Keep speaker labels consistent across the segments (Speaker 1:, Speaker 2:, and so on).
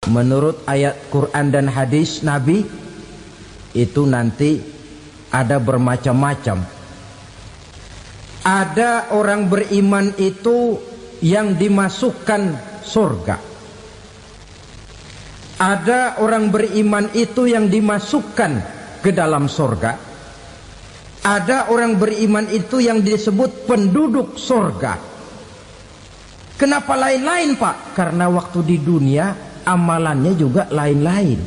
Speaker 1: menurut ayat Quran dan hadis Nabi itu nanti ada bermacam-macam. Ada orang beriman itu yang dimasukkan surga. Ada orang beriman itu yang dimasukkan ke dalam surga. Ada orang beriman itu yang disebut penduduk surga. Kenapa lain-lain, Pak? Karena waktu di dunia amalannya juga lain-lain.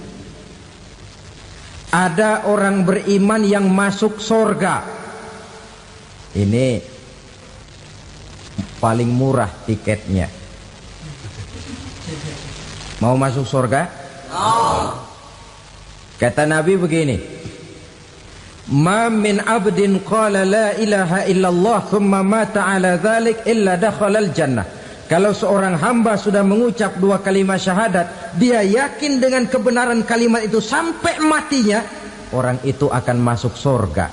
Speaker 1: Ada orang beriman yang masuk surga. Ini paling murah tiketnya. Mau masuk surga? Kata Nabi begini, ma min abdin qala la ilaha illallah thumma mata ala dhalik illa dakhalal jannah. Kalau seorang hamba sudah mengucap dua kalimat syahadat, dia yakin dengan kebenaran kalimat itu sampai matinya, orang itu akan masuk surga.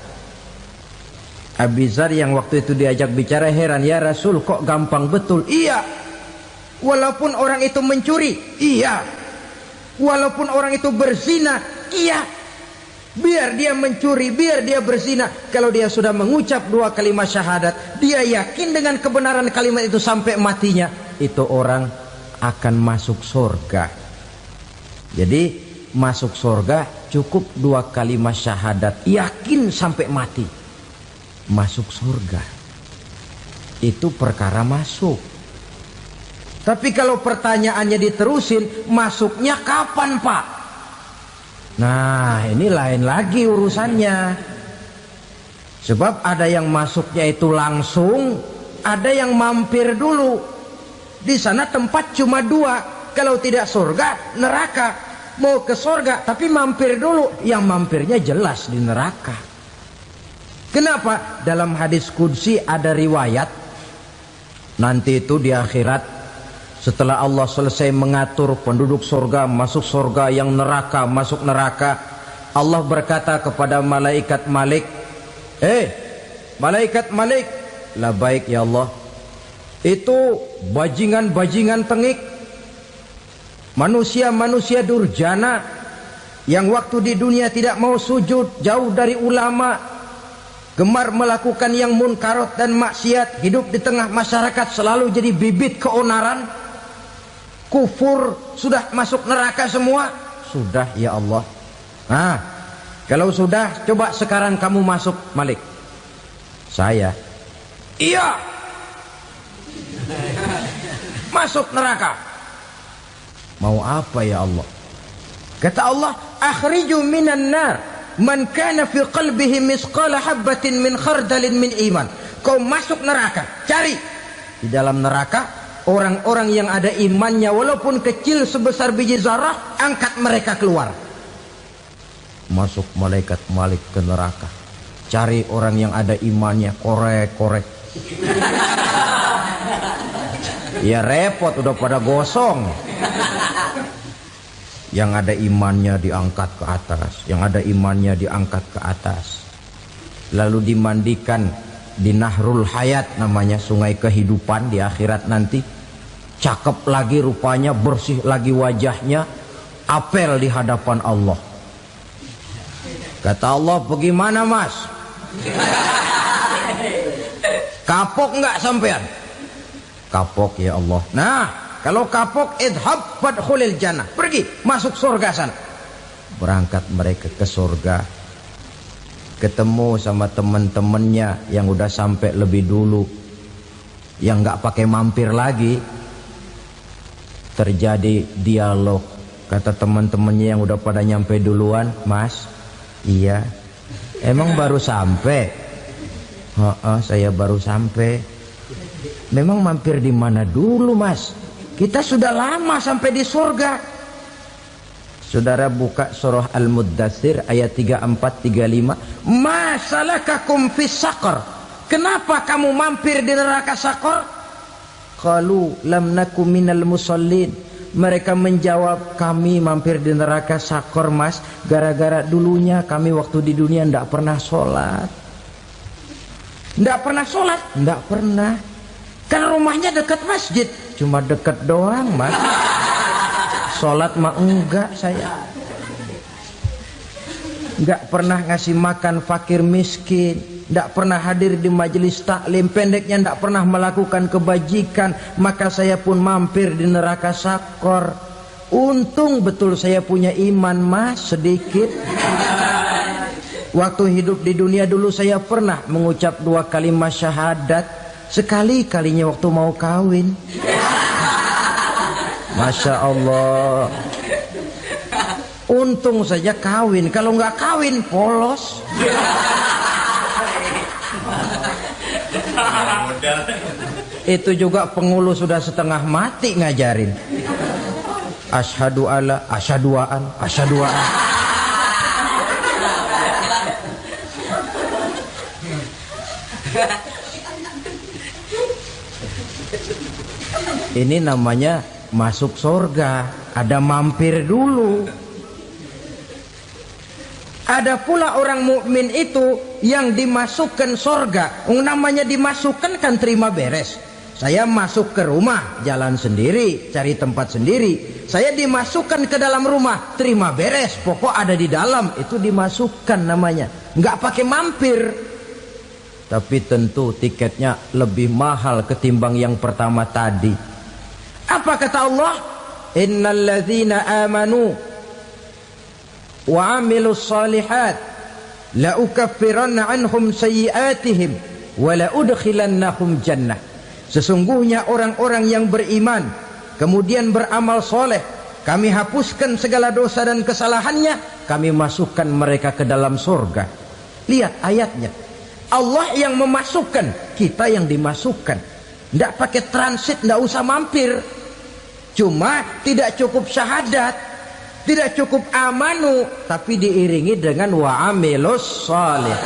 Speaker 1: Abi Dzar yang waktu itu diajak bicara heran, ya Rasul kok gampang betul? Iya, walaupun orang itu mencuri, iya, walaupun orang itu berzina, iya. Biar dia mencuri, biar dia berzina, kalau dia sudah mengucap dua kalimat syahadat, dia yakin dengan kebenaran kalimat itu sampai matinya, itu orang akan masuk surga. Jadi masuk surga cukup dua kalimat syahadat, yakin sampai mati, masuk surga. Itu perkara masuk. Tapi kalau pertanyaannya diterusin, masuknya kapan, Pak? Nah, ini lain lagi urusannya. Sebab ada yang masuknya itu langsung, ada yang mampir dulu. Di sana tempat cuma dua, kalau tidak surga, neraka. Mau ke surga tapi mampir dulu, yang mampirnya jelas di neraka. Kenapa? Dalam hadis qudsi ada riwayat, nanti itu di akhirat, setelah Allah selesai mengatur penduduk surga masuk surga, yang neraka masuk neraka, Allah berkata kepada malaikat Malik, malaikat Malik, labaik ya Allah, itu bajingan-bajingan tengik, manusia-manusia durjana yang waktu di dunia tidak mau sujud, jauh dari ulama, gemar melakukan yang munkarat dan maksiat, hidup di tengah masyarakat selalu jadi bibit keonaran, kufur, sudah masuk neraka semua. Sudah ya Allah. Nah, kalau sudah, coba sekarang kamu masuk, Malik. Saya, iya, masuk neraka. Mau apa ya Allah? Kata Allah, akhriju minan nar man kana fi qalbihi misqala habatin min khardalin min iman. Kau masuk neraka, cari di dalam neraka orang-orang yang ada imannya walaupun kecil sebesar biji zarah, angkat mereka keluar. Masuk malaikat Malik ke neraka, cari orang yang ada imannya, korek-korek. Ya repot, udah pada gosong. Yang ada imannya diangkat ke atas, yang ada imannya diangkat ke atas, lalu dimandikan di Nahrul Hayat, namanya sungai kehidupan di akhirat nanti. Cakep lagi rupanya, bersih lagi wajahnya, apel di hadapan Allah. Kata Allah, bagaimana mas? Kapok nggak sampean? Kapok ya Allah. Nah, kalau kapok, idhab fadkhulil jannah, pergi masuk surga sana. Berangkat mereka ke surga, ketemu sama teman-temannya yang udah sampai lebih dulu, yang nggak pakai mampir lagi. Terjadi dialog. Kata teman-temannya yang udah pada nyampe duluan, mas, iya, emang baru sampai? Saya baru sampai. Memang mampir di mana dulu mas? Kita sudah lama sampai di surga. Saudara buka surah Al-Muddatsir ayat 34-35. Ma salakakum fis saqar? Kenapa kamu mampir di neraka Saqar? Qalu lam naku minal musallin. Mereka menjawab, kami mampir di neraka Saqar mas, gara-gara dulunya kami waktu di dunia ndak pernah sholat. Ndak pernah sholat? Ndak pernah. Kan rumahnya dekat masjid, cuma dekat doang mas. Sholat mah enggak saya. Enggak pernah ngasih makan fakir miskin, enggak pernah hadir di majelis taklim, pendeknya enggak pernah melakukan kebajikan, maka saya pun mampir di neraka sakor. Untung betul saya punya iman mas sedikit. Waktu hidup di dunia dulu saya pernah mengucap 2 kalimat syahadat, sekali-kalinya waktu mau kawin. Masya Allah. Untung saja kawin, kalau nggak kawin polos. Itu juga pengulu sudah setengah mati ngajarin. Asyhadu alla, asyaduaan, asyaduaan. Ini namanya masuk surga, ada mampir dulu. Ada pula orang mukmin itu yang dimasukkan surga. Namanya dimasukkan kan terima beres. Saya masuk ke rumah, jalan sendiri, cari tempat sendiri. Saya dimasukkan ke dalam rumah, terima beres. Pokok ada di dalam, itu dimasukkan namanya. Nggak pakai mampir. Tapi tentu tiketnya lebih mahal ketimbang yang pertama tadi. Apa kata Allah? Innal ladzina amanu wa amilus salihat la ukaffiranna anhum sayyi'atihim wa la udkhilannahum jannah. Sesungguhnya orang-orang yang beriman kemudian beramal soleh, kami hapuskan segala dosa dan kesalahannya, kami masukkan mereka ke dalam surga. Lihat ayatnya, Allah yang memasukkan, kita yang dimasukkan. Tidak pakai transit, tidak usah mampir. Cuma tidak cukup syahadat, tidak cukup amanu, tapi diiringi dengan wa'amilus salih.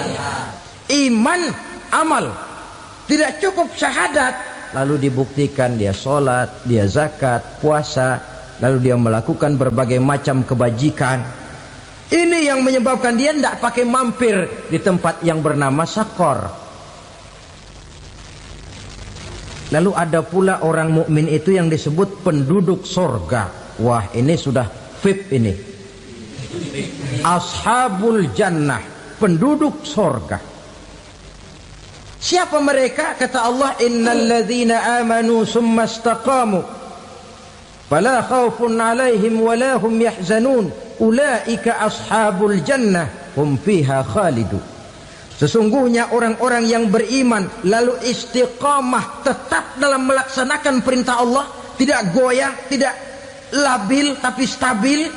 Speaker 1: Iman, amal. Tidak cukup syahadat, lalu dibuktikan dia sholat, dia zakat, puasa, lalu dia melakukan berbagai macam kebajikan. Ini yang menyebabkan dia tidak pakai mampir di tempat yang bernama sakor. Lalu ada pula orang mukmin itu yang disebut penduduk sorga. Wah, ini sudah VIP ini. Ashabul jannah, penduduk sorga. Siapa mereka? Kata Allah, innal ladzina amanu summa istaqamu fala khaufun alaihim wala hum yahzanun ulaika ashabul jannah hum fiha khalidun. Sesungguhnya orang-orang yang beriman lalu istiqamah, tetap dalam melaksanakan perintah Allah, tidak goyah, tidak labil tapi stabil,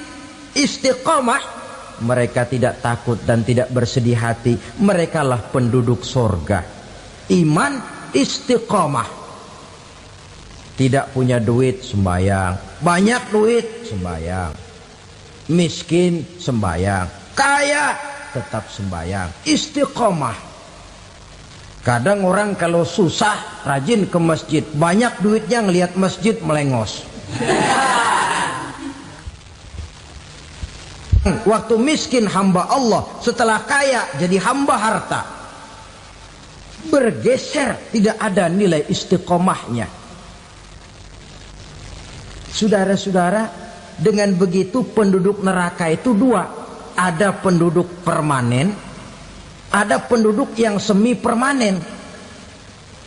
Speaker 1: istiqamah, mereka tidak takut dan tidak bersedih hati. Merekalah penduduk surga. Iman, istiqamah. Tidak punya duit, sembahyang. Banyak duit, sembahyang. Miskin, sembahyang. Kaya, tetap sembahyang. Istiqamah. Kadang orang kalau susah rajin ke masjid, banyak duitnya ngelihat masjid melengos. Waktu miskin hamba Allah, setelah kaya jadi hamba harta. Bergeser, tidak ada nilai istiqomahnya. Saudara-saudara, dengan begitu penduduk neraka itu dua. Ada penduduk permanen, ada penduduk yang semi permanen.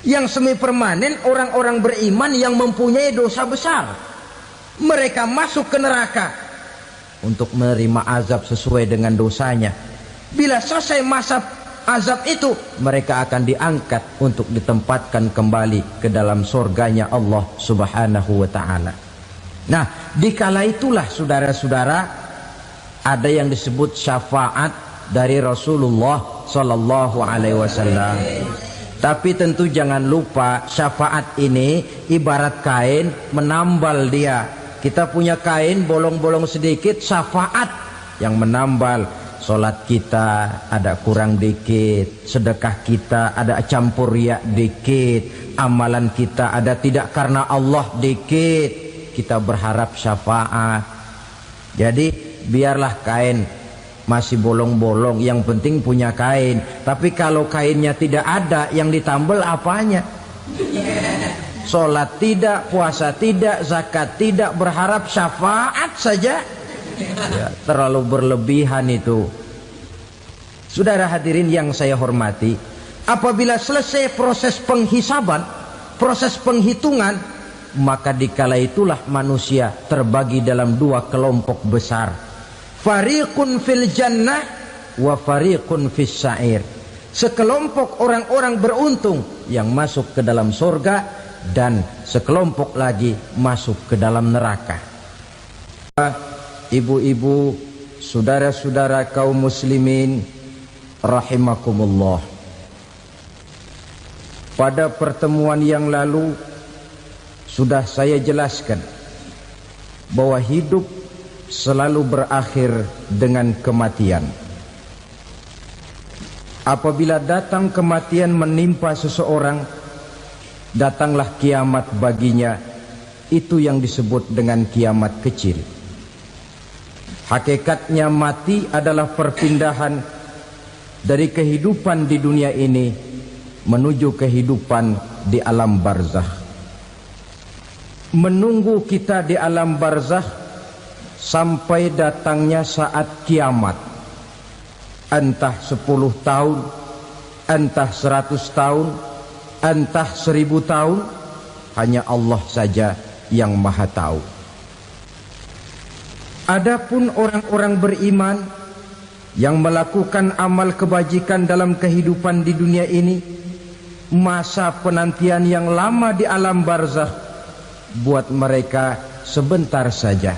Speaker 1: Yang semi permanen orang-orang beriman yang mempunyai dosa besar. Mereka masuk ke neraka untuk menerima azab sesuai dengan dosanya. Bila selesai masa azab itu, mereka akan diangkat untuk ditempatkan kembali ke dalam surganya Allah Subhanahu wa ta'ala. Nah, dikala itulah saudara-saudara, ada yang disebut syafaat dari Rasulullah Sallallahu Alaihi Wasallam. Tapi tentu jangan lupa, syafaat ini ibarat kain menambal dia. Kita punya kain bolong-bolong sedikit, syafaat yang menambal. Sholat kita ada kurang dikit, sedekah kita ada campur riak dikit, amalan kita ada tidak karena Allah dikit, kita berharap syafaat. Jadi biarlah kain masih bolong-bolong, yang penting punya kain. Tapi kalau kainnya tidak ada, yang ditambal apanya? Sholat tidak, puasa tidak, zakat tidak, berharap syafaat saja. Ya, terlalu berlebihan itu. Saudara hadirin yang saya hormati, apabila selesai proses penghisaban, proses penghitungan, maka dikala itulah manusia terbagi dalam dua kelompok besar. Fariqun fil jannah wa fariqun fis sa'ir. Sekelompok orang-orang beruntung yang masuk ke dalam surga, dan sekelompok lagi masuk ke dalam neraka. Ibu-ibu, saudara-saudara kaum muslimin rahimakumullah. Pada pertemuan yang lalu sudah saya jelaskan bahwa hidup selalu berakhir dengan kematian. Apabila datang kematian menimpa seseorang, datanglah kiamat baginya. Itu yang disebut dengan kiamat kecil. Hakikatnya mati adalah perpindahan dari kehidupan di dunia ini menuju kehidupan di alam barzakh. Menunggu kita di alam barzakh sampai datangnya saat kiamat. Entah 10 tahun, entah 100 tahun, entah 1000 tahun, hanya Allah saja yang maha tahu. Adapun orang-orang beriman yang melakukan amal kebajikan dalam kehidupan di dunia ini, masa penantian yang lama di alam barzakh buat mereka sebentar saja.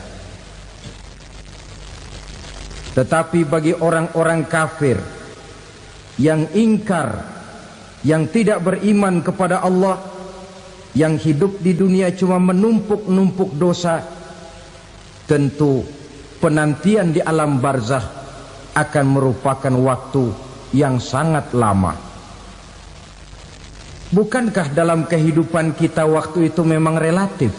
Speaker 1: Tetapi bagi orang-orang kafir yang ingkar, yang tidak beriman kepada Allah, yang hidup di dunia cuma menumpuk-numpuk dosa, tentu penantian di alam barzakh akan merupakan waktu yang sangat lama. Bukankah dalam kehidupan kita waktu itu memang relatif?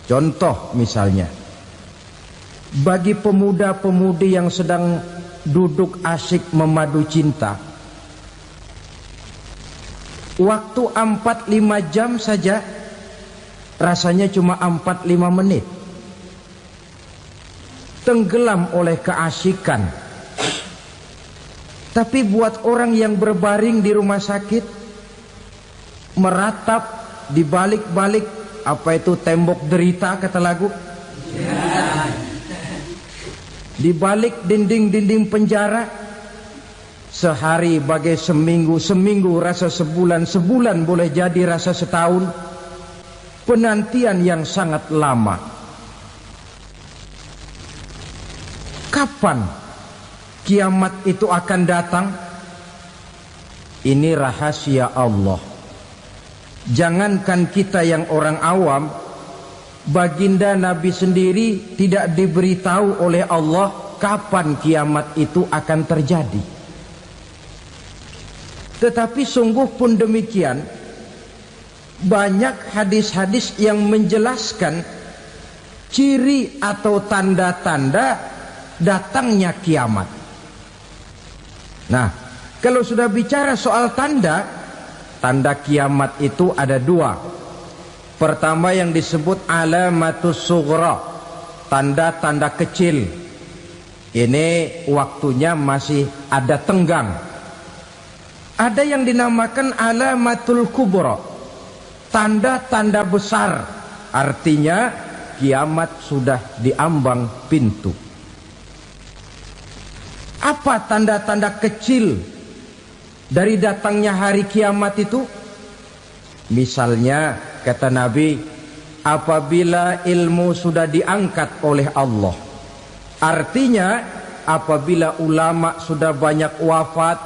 Speaker 1: Contoh misalnya, bagi pemuda-pemudi yang sedang duduk asyik memadu cinta, waktu 4-5 jam saja rasanya cuma 4-5 menit. Tenggelam oleh keasikan. Tapi buat orang yang berbaring di rumah sakit, meratap di balik-balik apa itu tembok derita kata lagu, di balik dinding-dinding penjara, sehari bagai seminggu, seminggu rasa sebulan, sebulan boleh jadi rasa setahun. Penantian yang sangat lama. Kapan kiamat itu akan datang? Ini rahasia Allah. Jangankan kita yang orang awam, baginda Nabi sendiri tidak diberitahu oleh Allah kapan kiamat itu akan terjadi. Tetapi sungguh pun demikian, banyak hadis-hadis yang menjelaskan ciri atau tanda-tanda datangnya kiamat. Nah, kalau sudah bicara soal tanda kiamat itu ada dua. Pertama yang disebut alamatus sughra, tanda-tanda kecil. Ini waktunya masih ada tenggang. Ada yang dinamakan alamatul kubra, tanda-tanda besar. Artinya kiamat sudah diambang pintu. Apa tanda-tanda kecil dari datangnya hari kiamat itu? Misalnya kata Nabi, apabila ilmu sudah diangkat oleh Allah. Artinya apabila ulama sudah banyak wafat,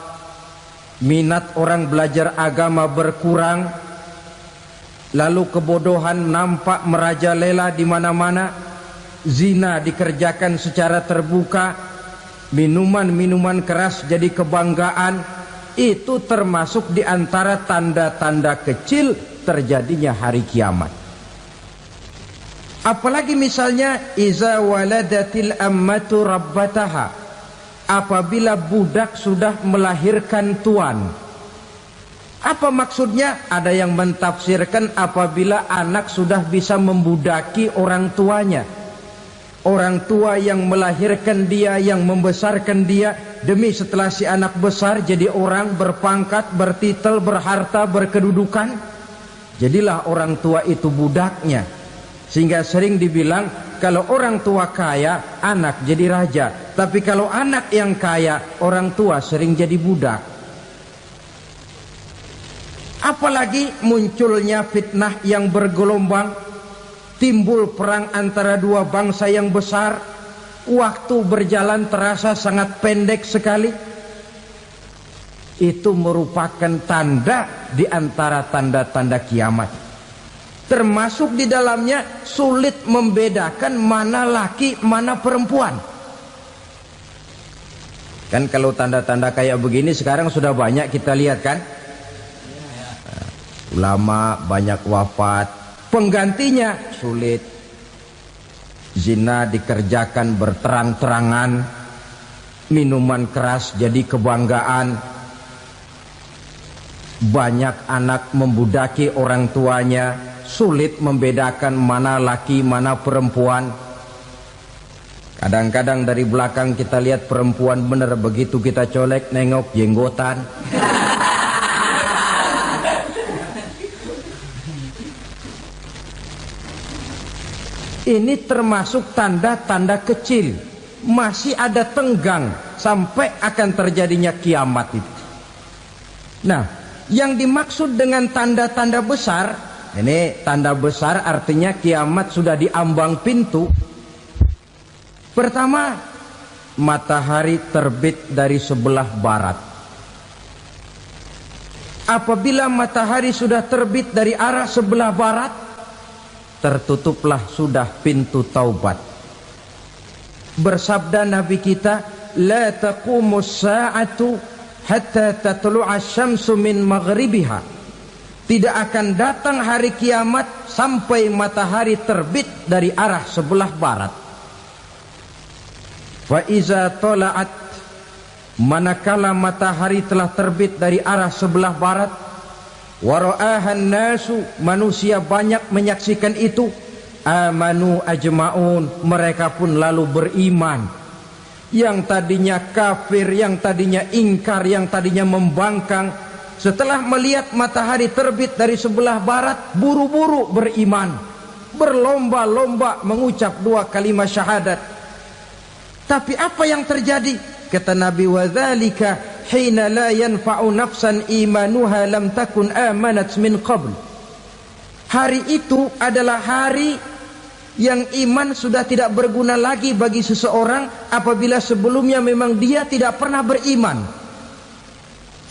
Speaker 1: minat orang belajar agama berkurang, lalu kebodohan nampak merajalela di mana-mana, zina dikerjakan secara terbuka, minuman-minuman keras jadi kebanggaan, itu termasuk di antara tanda-tanda kecil terjadinya hari kiamat. Apalagi misalnya iza waladatil ammatu rabbataha, apabila budak sudah melahirkan tuan. Apa maksudnya? Ada yang mentafsirkan apabila anak sudah bisa membudaki orang tuanya. Orang tua yang melahirkan dia, yang membesarkan dia, demi setelah si anak besar jadi orang berpangkat, bertitel, berharta, berkedudukan, jadilah orang tua itu budaknya. Sehingga sering dibilang kalau orang tua kaya, anak jadi raja. Tapi kalau anak yang kaya, orang tua sering jadi budak. Apalagi munculnya fitnah yang bergelombang, timbul perang antara dua bangsa yang besar, waktu berjalan terasa sangat pendek sekali. Itu merupakan tanda di antara tanda-tanda kiamat. Termasuk di dalamnya sulit membedakan mana laki, mana perempuan. Kan kalau tanda-tanda kayak begini sekarang sudah banyak kita lihat kan. Ulama banyak wafat, penggantinya sulit. Zina dikerjakan berterang-terangan, minuman keras jadi kebanggaan, banyak anak membudaki orang tuanya, sulit membedakan mana laki mana perempuan. Kadang-kadang dari belakang kita lihat perempuan bener, begitu kita colek nengok jenggotan. Ini termasuk tanda-tanda kecil, masih ada tenggang sampai akan terjadinya kiamat itu. Nah, yang dimaksud dengan tanda-tanda besar, ini tanda besar artinya kiamat sudah di ambang pintu. Pertama, matahari terbit dari sebelah barat. Apabila matahari sudah terbit dari arah sebelah barat, tertutuplah sudah pintu taubat. Bersabda Nabi kita, la taqumus sa'atu hatta tatlu'a syamsu min maghribiha. Tidak akan datang hari kiamat sampai matahari terbit dari arah sebelah barat. Fa iza tala'at, manakala matahari telah terbit dari arah sebelah barat, wara'ahan nasu, manusia banyak menyaksikan itu, amanu ajma'un, mereka pun lalu beriman. Yang tadinya kafir, yang tadinya ingkar, yang tadinya membangkang, setelah melihat matahari terbit dari sebelah barat, buru-buru beriman, berlomba-lomba mengucap dua kalimat syahadat. Tapi apa yang terjadi? Kata Nabi, wadzalika hina la yanfa'u nafsan imanuha lam takun amanat min qabl. Hari itu adalah hari yang iman sudah tidak berguna lagi bagi seseorang apabila sebelumnya memang dia tidak pernah beriman.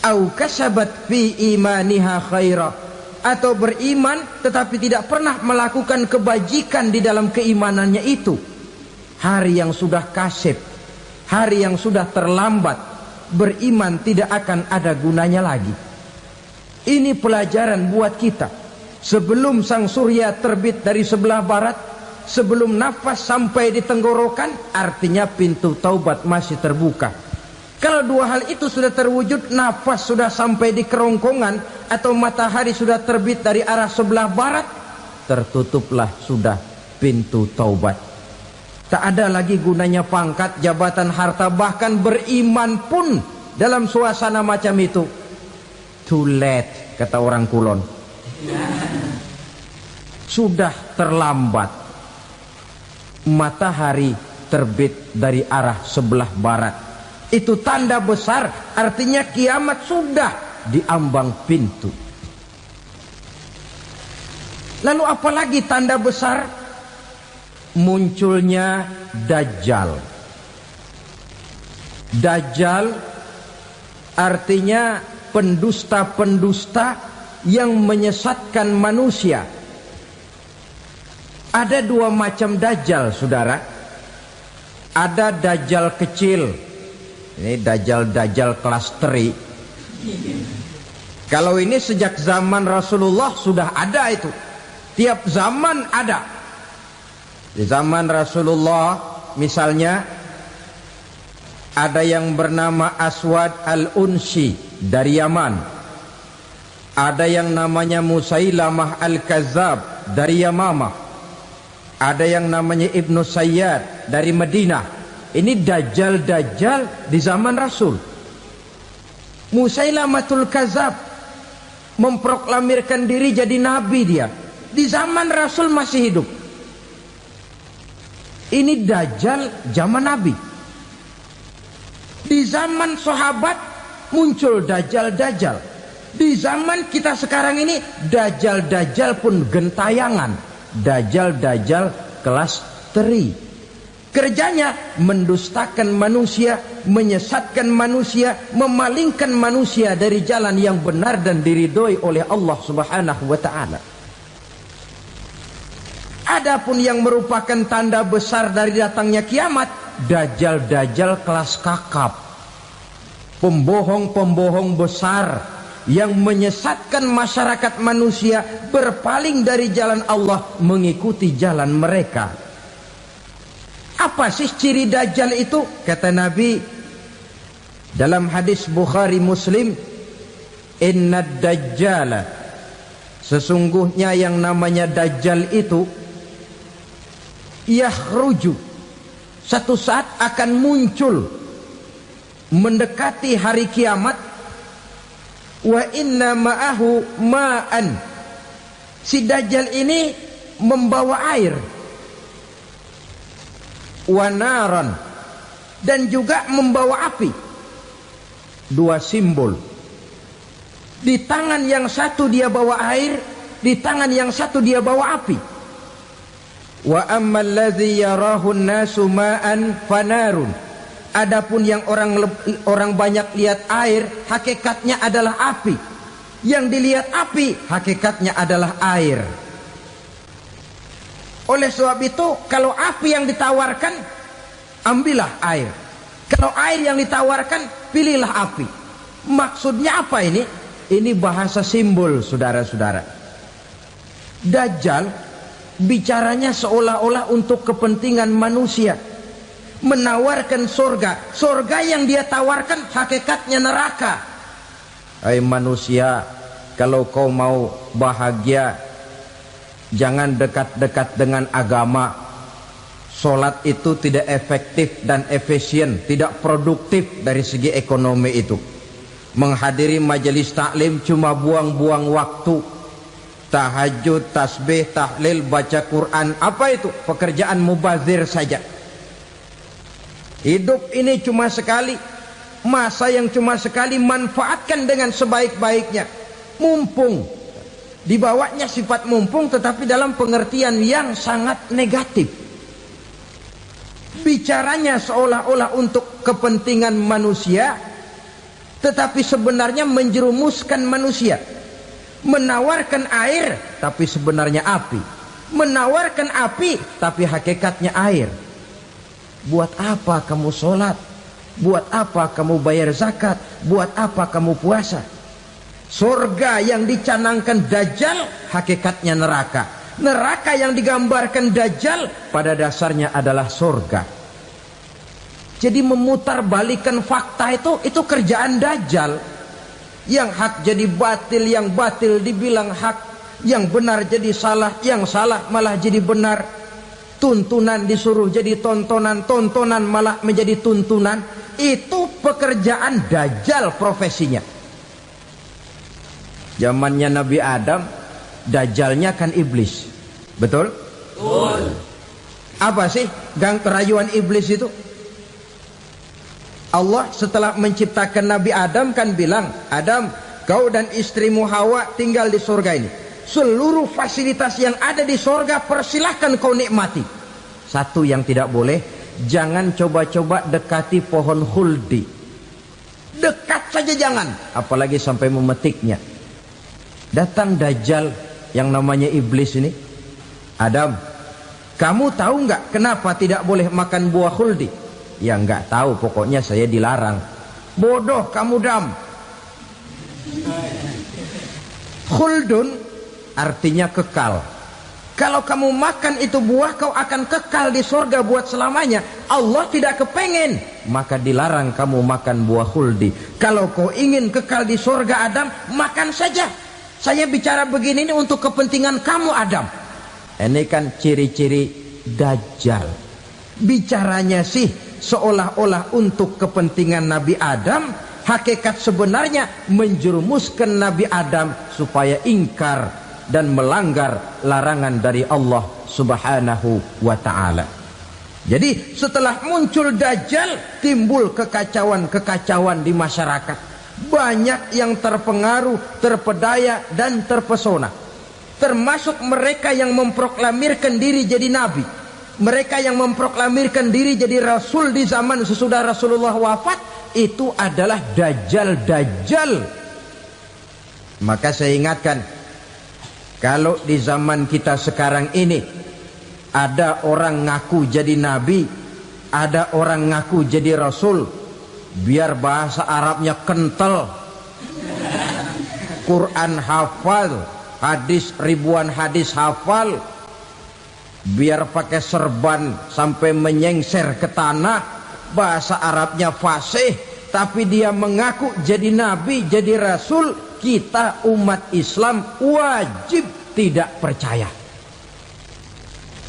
Speaker 1: Au kasabat fi imaniha khaira, atau beriman tetapi tidak pernah melakukan kebajikan di dalam keimanannya itu. Hari yang sudah kasib, hari yang sudah terlambat, beriman tidak akan ada gunanya lagi. Ini pelajaran buat kita. Sebelum sang surya terbit dari sebelah barat, sebelum nafas sampai di tenggorokan, artinya pintu taubat masih terbuka. Kalau dua hal itu sudah terwujud, nafas sudah sampai di kerongkongan atau matahari sudah terbit dari arah sebelah barat, tertutuplah sudah pintu taubat. Tak ada lagi gunanya pangkat, jabatan, harta, bahkan beriman pun dalam suasana macam itu. Too late, kata orang Kulon. Sudah terlambat. Matahari terbit dari arah sebelah barat. Itu tanda besar, artinya kiamat sudah di ambang pintu. Lalu apalagi tanda besar? Munculnya Dajjal. Dajjal artinya pendusta-pendusta yang menyesatkan manusia. Ada dua macam Dajjal, saudara. Ada Dajjal kecil. Ini Dajjal kelas teri. Kalau ini sejak zaman Rasulullah sudah ada itu. Tiap zaman ada. Di zaman Rasulullah misalnya ada yang bernama Aswad al-Unsi dari Yaman. Ada yang namanya Musailamah Al-Kazzab dari Yamamah. Ada yang namanya Ibnu Sayyad dari Madinah. Ini dajjal-dajjal di zaman Rasul. Musailamatul Kazzab memproklamirkan diri jadi nabi dia. Di zaman Rasul masih hidup. Ini dajjal zaman Nabi. Di zaman sahabat muncul dajjal-dajjal. Di zaman kita sekarang ini dajjal-dajjal pun gentayangan. Dajjal-dajjal kelas teri. Kerjanya mendustakan manusia, menyesatkan manusia, memalingkan manusia dari jalan yang benar dan diridhoi oleh Allah Subhanahu wa taala. Adapun yang merupakan tanda besar dari datangnya kiamat, dajjal-dajjal kelas kakap. Pembohong-pembohong besar yang menyesatkan masyarakat manusia berpaling dari jalan Allah mengikuti jalan mereka. Apa sih ciri dajjal itu? Kata Nabi dalam hadis Bukhari Muslim, "Inna dajjala", sesungguhnya yang namanya dajjal itu yakhruju, satu saat akan muncul mendekati hari kiamat. Wa inna ma'ahu ma'an, si dajjal ini membawa air. Wa naran, dan juga membawa api. Dua simbol. Di tangan yang satu dia bawa air, di tangan yang satu dia bawa api. Wa ammal ladzi yarahu an-nasu ma'an fanarun, adapun yang orang banyak lihat air, hakikatnya adalah api. Yang dilihat api, hakikatnya adalah air. Oleh sebab itu, kalau api yang ditawarkan, ambillah air. Kalau air yang ditawarkan, pilihlah api. Maksudnya apa ini? Ini bahasa simbol, saudara-saudara. Dajjal bicaranya seolah-olah untuk kepentingan manusia, menawarkan surga. Surga yang dia tawarkan hakikatnya neraka. Hai manusia, kalau kau mau bahagia, jangan dekat-dekat dengan agama. Solat itu tidak efektif dan efisien, tidak produktif dari segi ekonomi itu. Menghadiri majelis taklim cuma buang-buang waktu. Tahajud, tasbih, tahlil, baca Quran, apa itu? Pekerjaan mubazir saja. Hidup ini cuma sekali, masa yang cuma sekali, manfaatkan dengan sebaik-baiknya. Mumpung, dibawanya sifat mumpung, tetapi dalam pengertian yang sangat negatif. Bicaranya seolah-olah untuk kepentingan manusia, tetapi sebenarnya menjerumuskan manusia. Menawarkan air, tapi sebenarnya api. Menawarkan api, tapi hakikatnya air. Buat apa kamu sholat? Buat apa kamu bayar zakat? Buat apa kamu puasa? Surga yang dicanangkan dajjal, hakikatnya neraka. Neraka yang digambarkan dajjal, pada dasarnya adalah surga. Jadi memutarbalikan fakta itu kerjaan dajjal. Yang hak jadi batil, yang batil dibilang hak, yang benar jadi salah, yang salah malah jadi benar. Tuntunan disuruh jadi tontonan, tontonan malah menjadi tuntunan. Itu pekerjaan dajjal profesinya. Zamannya Nabi Adam, dajjalnya kan iblis. Betul? Betul. Apa sih gang kerayuan iblis itu? Allah setelah menciptakan Nabi Adam kan bilang, Adam, kau dan istrimu Hawa tinggal di surga ini. Seluruh fasilitas yang ada di surga persilahkan kau nikmati. Satu yang tidak boleh, jangan coba-coba dekati pohon khuldi. Dekat saja jangan, apalagi sampai memetiknya. Datang dajjal yang namanya iblis ini. Adam, kamu tahu nggak kenapa tidak boleh makan buah khuldi? Ya nggak tahu, pokoknya saya dilarang. Bodoh kamu Dam. Khuldun artinya kekal. Kalau kamu makan itu buah, kau akan kekal di surga buat selamanya. Allah tidak kepengen, maka dilarang kamu makan buah khuldi. Kalau kau ingin kekal di surga Adam, makan saja. Saya bicara begini ini untuk kepentingan kamu Adam. Ini kan ciri-ciri Dajjal. Bicaranya sih seolah-olah untuk kepentingan Nabi Adam, hakikat sebenarnya menjerumuskan Nabi Adam supaya ingkar dan melanggar larangan dari Allah Subhanahu wa ta'ala. Jadi setelah muncul Dajjal, timbul kekacauan-kekacauan di masyarakat. Banyak yang terpengaruh, terpedaya dan terpesona. Termasuk mereka yang memproklamirkan diri jadi nabi. Mereka yang memproklamirkan diri jadi rasul di zaman sesudah Rasulullah wafat, itu adalah Dajjal-Dajjal. Maka saya ingatkan, kalau di zaman kita sekarang ini ada orang ngaku jadi nabi, ada orang ngaku jadi rasul, biar bahasa Arabnya kental, Quran hafal, hadis ribuan hadis hafal, biar pakai serban sampai menyengser ke tanah, bahasa Arabnya fasih, tapi dia mengaku jadi nabi, jadi rasul, kita umat Islam wajib tidak percaya.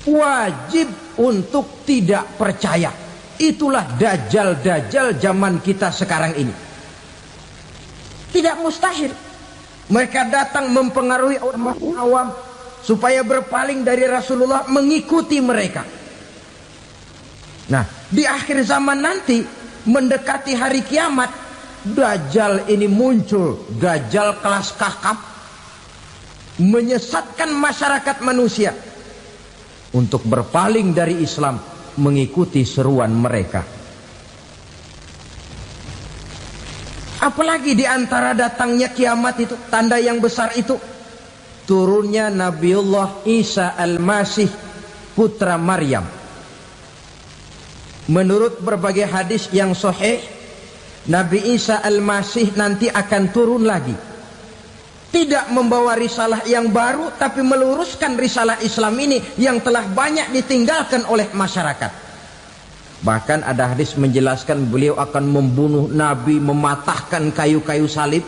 Speaker 1: Wajib untuk tidak percaya. Itulah Dajjal-Dajjal zaman kita sekarang ini. Tidak mustahil mereka datang mempengaruhi orang awam supaya berpaling dari Rasulullah, mengikuti mereka. Nah, di akhir zaman nanti, mendekati hari kiamat, Dajjal ini muncul. Dajjal kelas kakap, menyesatkan masyarakat manusia untuk berpaling dari Islam, mengikuti seruan mereka. Apalagi di antara datangnya kiamat itu, tanda yang besar itu, turunnya Nabiullah Isa Al-Masih, putra Maryam. Menurut berbagai hadis yang sahih, Nabi Isa Al-Masih nanti akan turun lagi. Tidak membawa risalah yang baru, tapi meluruskan risalah Islam ini yang telah banyak ditinggalkan oleh masyarakat. Bahkan ada hadis menjelaskan beliau akan membunuh Nabi, mematahkan kayu-kayu salib,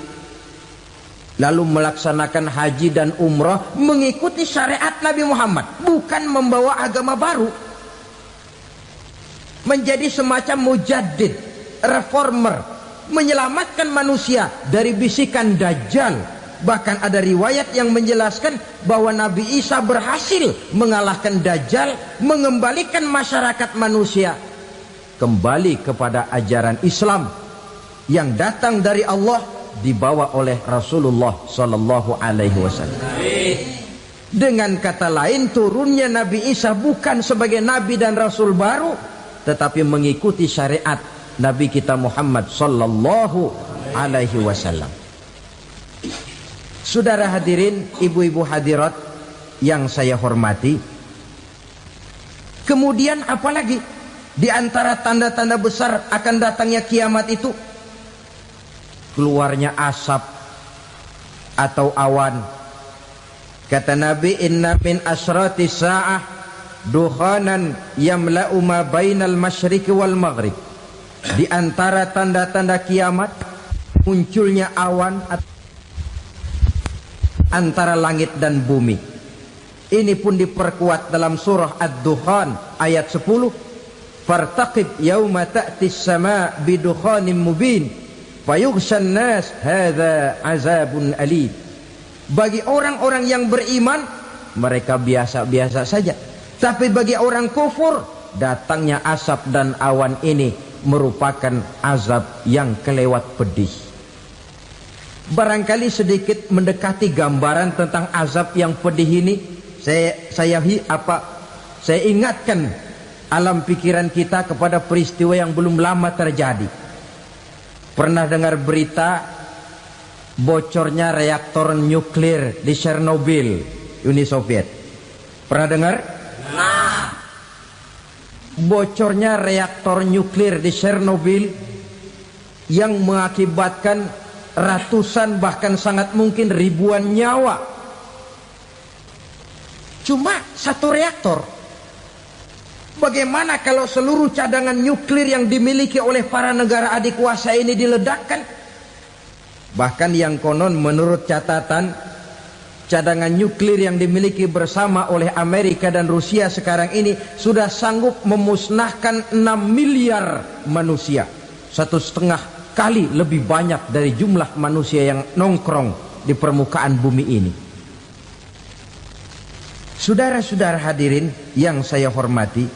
Speaker 1: lalu melaksanakan haji dan umrah mengikuti syariat Nabi Muhammad, bukan membawa agama baru. Menjadi semacam mujaddid, reformer, menyelamatkan manusia dari bisikan Dajjal. Bahkan ada riwayat yang menjelaskan bahwa Nabi Isa berhasil mengalahkan Dajjal, mengembalikan masyarakat manusia kembali kepada ajaran Islam yang datang dari Allah, dibawa oleh Rasulullah Sallallahu Alaihi Wasallam. Dengan kata lain, turunnya Nabi Isa bukan sebagai Nabi dan Rasul baru, tetapi mengikuti syariat Nabi kita Muhammad Sallallahu Alaihi Wasallam. Saudara hadirin, ibu-ibu hadirat yang saya hormati, kemudian apalagi di antara tanda-tanda besar akan datangnya kiamat itu? Keluarnya asap atau awan. Kata Nabi, inna min asrati sa'ah dukhanan yamla'u ma bainal masyriqi wal maghrib. Di antara tanda-tanda kiamat, munculnya awan antara langit dan bumi. Ini pun diperkuat dalam surah Ad-Dukhan ayat 10. Fartaqib yauma ta'tis sama bidukhanim mubin fayughshan nas hadza azabun alim. Bagi orang-orang yang beriman, mereka biasa-biasa saja. Tapi bagi orang kufur, datangnya asap dan awan ini merupakan azab yang kelewat pedih. Barangkali sedikit mendekati gambaran tentang azab yang pedih ini, saya ingatkan alam pikiran kita kepada peristiwa yang belum lama terjadi. Pernah dengar berita bocornya reaktor nuklir di Chernobyl, Uni Soviet? Pernah dengar? Nah, bocornya reaktor nuklir di Chernobyl yang mengakibatkan ratusan bahkan sangat mungkin ribuan nyawa. Cuma satu reaktor. Bagaimana kalau seluruh cadangan nuklir yang dimiliki oleh para negara adik kuasa ini diledakkan? Bahkan yang konon menurut catatan cadangan nuklir yang dimiliki bersama oleh Amerika dan Rusia sekarang ini sudah sanggup memusnahkan 6 miliar manusia, 1,5 kali lebih banyak dari jumlah manusia yang nongkrong di permukaan bumi ini. Saudara-saudara hadirin yang saya hormati,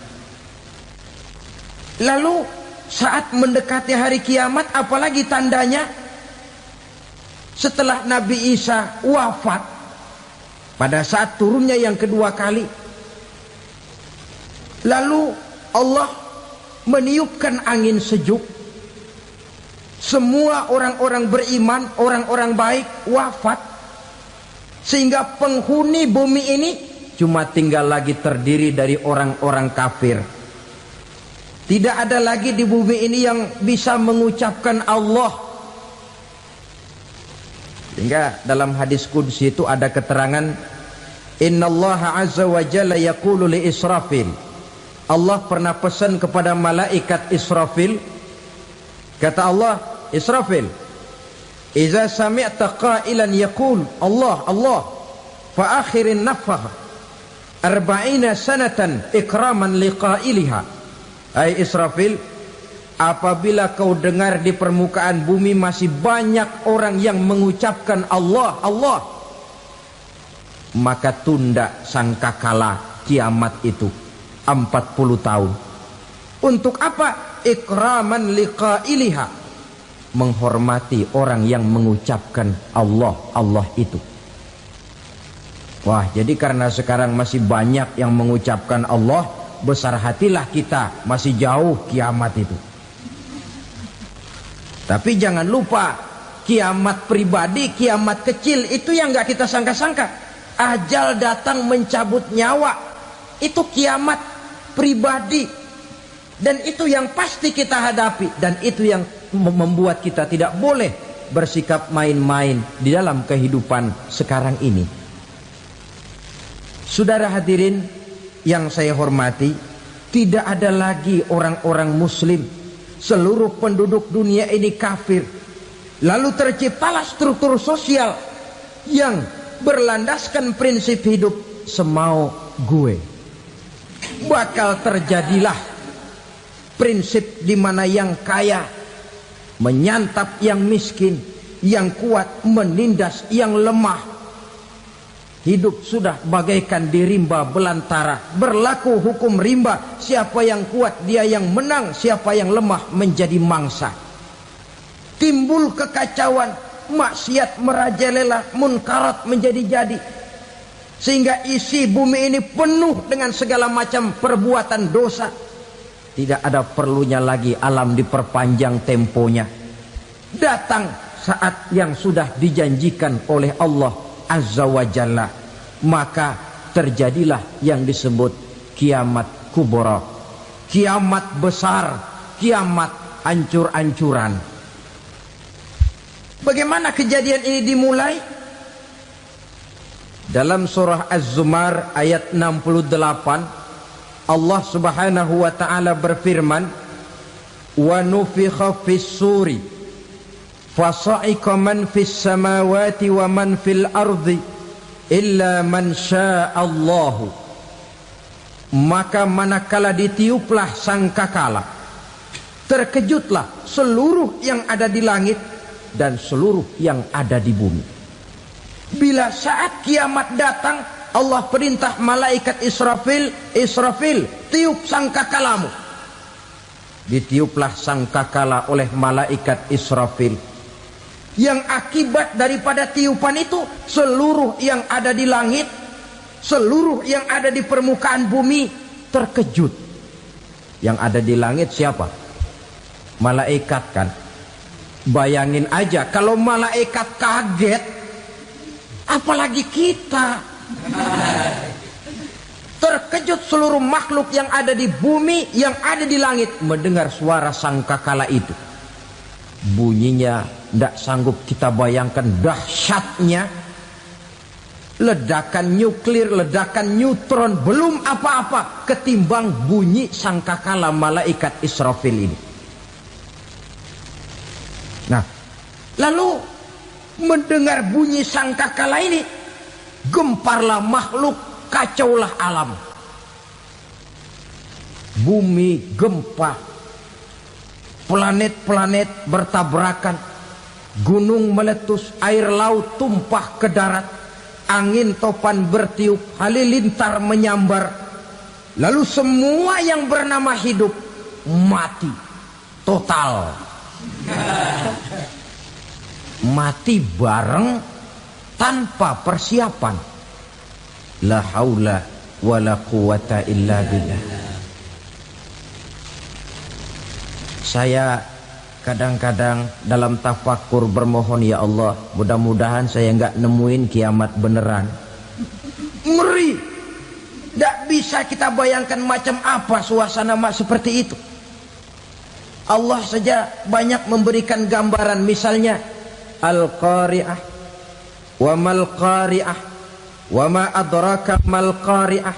Speaker 1: lalu saat mendekati hari kiamat, apalagi tandanya? Setelah Nabi Isa wafat, pada saat turunnya yang kedua kali, lalu Allah meniupkan angin sejuk. Semua orang-orang beriman, orang-orang baik wafat, sehingga penghuni bumi ini cuma tinggal lagi terdiri dari orang-orang kafir. Tidak ada lagi di bumi ini yang bisa mengucapkan Allah. Sehingga dalam hadis qudsi itu ada keterangan, innallaha azza wa jalla yaqulu li Israfil. Allah pernah pesan kepada malaikat Israfil. Kata Allah, Israfil, idza sami'ta qailan yaqul Allah Allah fa akhirin nafakh 40 sanatan ikraman liqailiha. Hai Israfil, apabila kau dengar di permukaan bumi masih banyak orang yang mengucapkan Allah Allah, maka tunda sangkakala kiamat itu 40 tahun. Untuk apa? Ikraman liqailiha, menghormati orang yang mengucapkan Allah Allah itu. Wah, jadi karena sekarang masih banyak yang mengucapkan Allah, besar hatilah kita, masih jauh kiamat itu. Tapi jangan lupa, kiamat pribadi, kiamat kecil itu yang gak kita sangka-sangka. Ajal datang mencabut nyawa, itu kiamat pribadi, dan itu yang pasti kita hadapi, dan itu yang membuat kita tidak boleh bersikap main-main di dalam kehidupan sekarang ini. Saudara hadirin yang saya hormati, tidak ada lagi orang-orang muslim. Seluruh penduduk dunia ini kafir. Lalu terciptalah struktur sosial yang berlandaskan prinsip hidup semau gue. Bakal terjadilah prinsip di mana yang kaya menyantap yang miskin, yang kuat menindas yang lemah. Hidup sudah bagaikan di rimba belantara, berlaku hukum rimba. Siapa yang kuat dia yang menang, siapa yang lemah menjadi mangsa. Timbul kekacauan, maksiat merajalela, munkarat menjadi-jadi, sehingga isi bumi ini penuh dengan segala macam perbuatan dosa. Tidak ada perlunya lagi alam diperpanjang temponya. Datang saat yang sudah dijanjikan oleh Allah Azza wa Jalla, maka terjadilah yang disebut kiamat kubra, kiamat besar, kiamat ancur-ancuran. Bagaimana kejadian ini dimulai? Dalam surah Az-Zumar ayat 68, Allah Subhanahu wa taala berfirman, wa nufikha fis suri fasa'iqa man fis samawati wa man fil ardi illa man sya'allahu. Maka manakala ditiuplah sangkakala, terkejutlah seluruh yang ada di langit dan seluruh yang ada di bumi. Bila saat kiamat datang, Allah perintah malaikat Israfil, Israfil, tiup sangkakalamu. Ditiuplah sangkakala oleh malaikat Israfil. Yang akibat daripada tiupan itu, seluruh yang ada di langit, seluruh yang ada di permukaan bumi terkejut. Yang ada di langit siapa? Malaikat kan. Bayangin aja kalau malaikat kaget, apalagi kita. Terkejut seluruh makhluk yang ada di bumi, yang ada di langit mendengar suara sangkakala itu. Bunyinya tidak sanggup kita bayangkan dahsyatnya. Ledakan nuklir, ledakan neutron, belum apa-apa ketimbang bunyi sangkakala malaikat Israfil ini. Nah, lalu mendengar bunyi sangkakala ini, gemparlah makhluk, kacaulah alam. Bumi gempa, planet-planet bertabrakan, gunung meletus, air laut tumpah ke darat, angin topan bertiup, halilintar menyambar. Lalu semua yang bernama hidup mati total. Mati bareng tanpa persiapan. La haula wala quwata illa billah. Saya kadang-kadang dalam tafakur bermohon, ya Allah, mudah-mudahan saya enggak nemuin kiamat beneran. Ngeri. Tidak bisa kita bayangkan macam apa suasana seperti itu. Allah saja banyak memberikan gambaran, misalnya Al-Qari'ah, wa mal qari'ah, wa ma adraka mal qari'ah.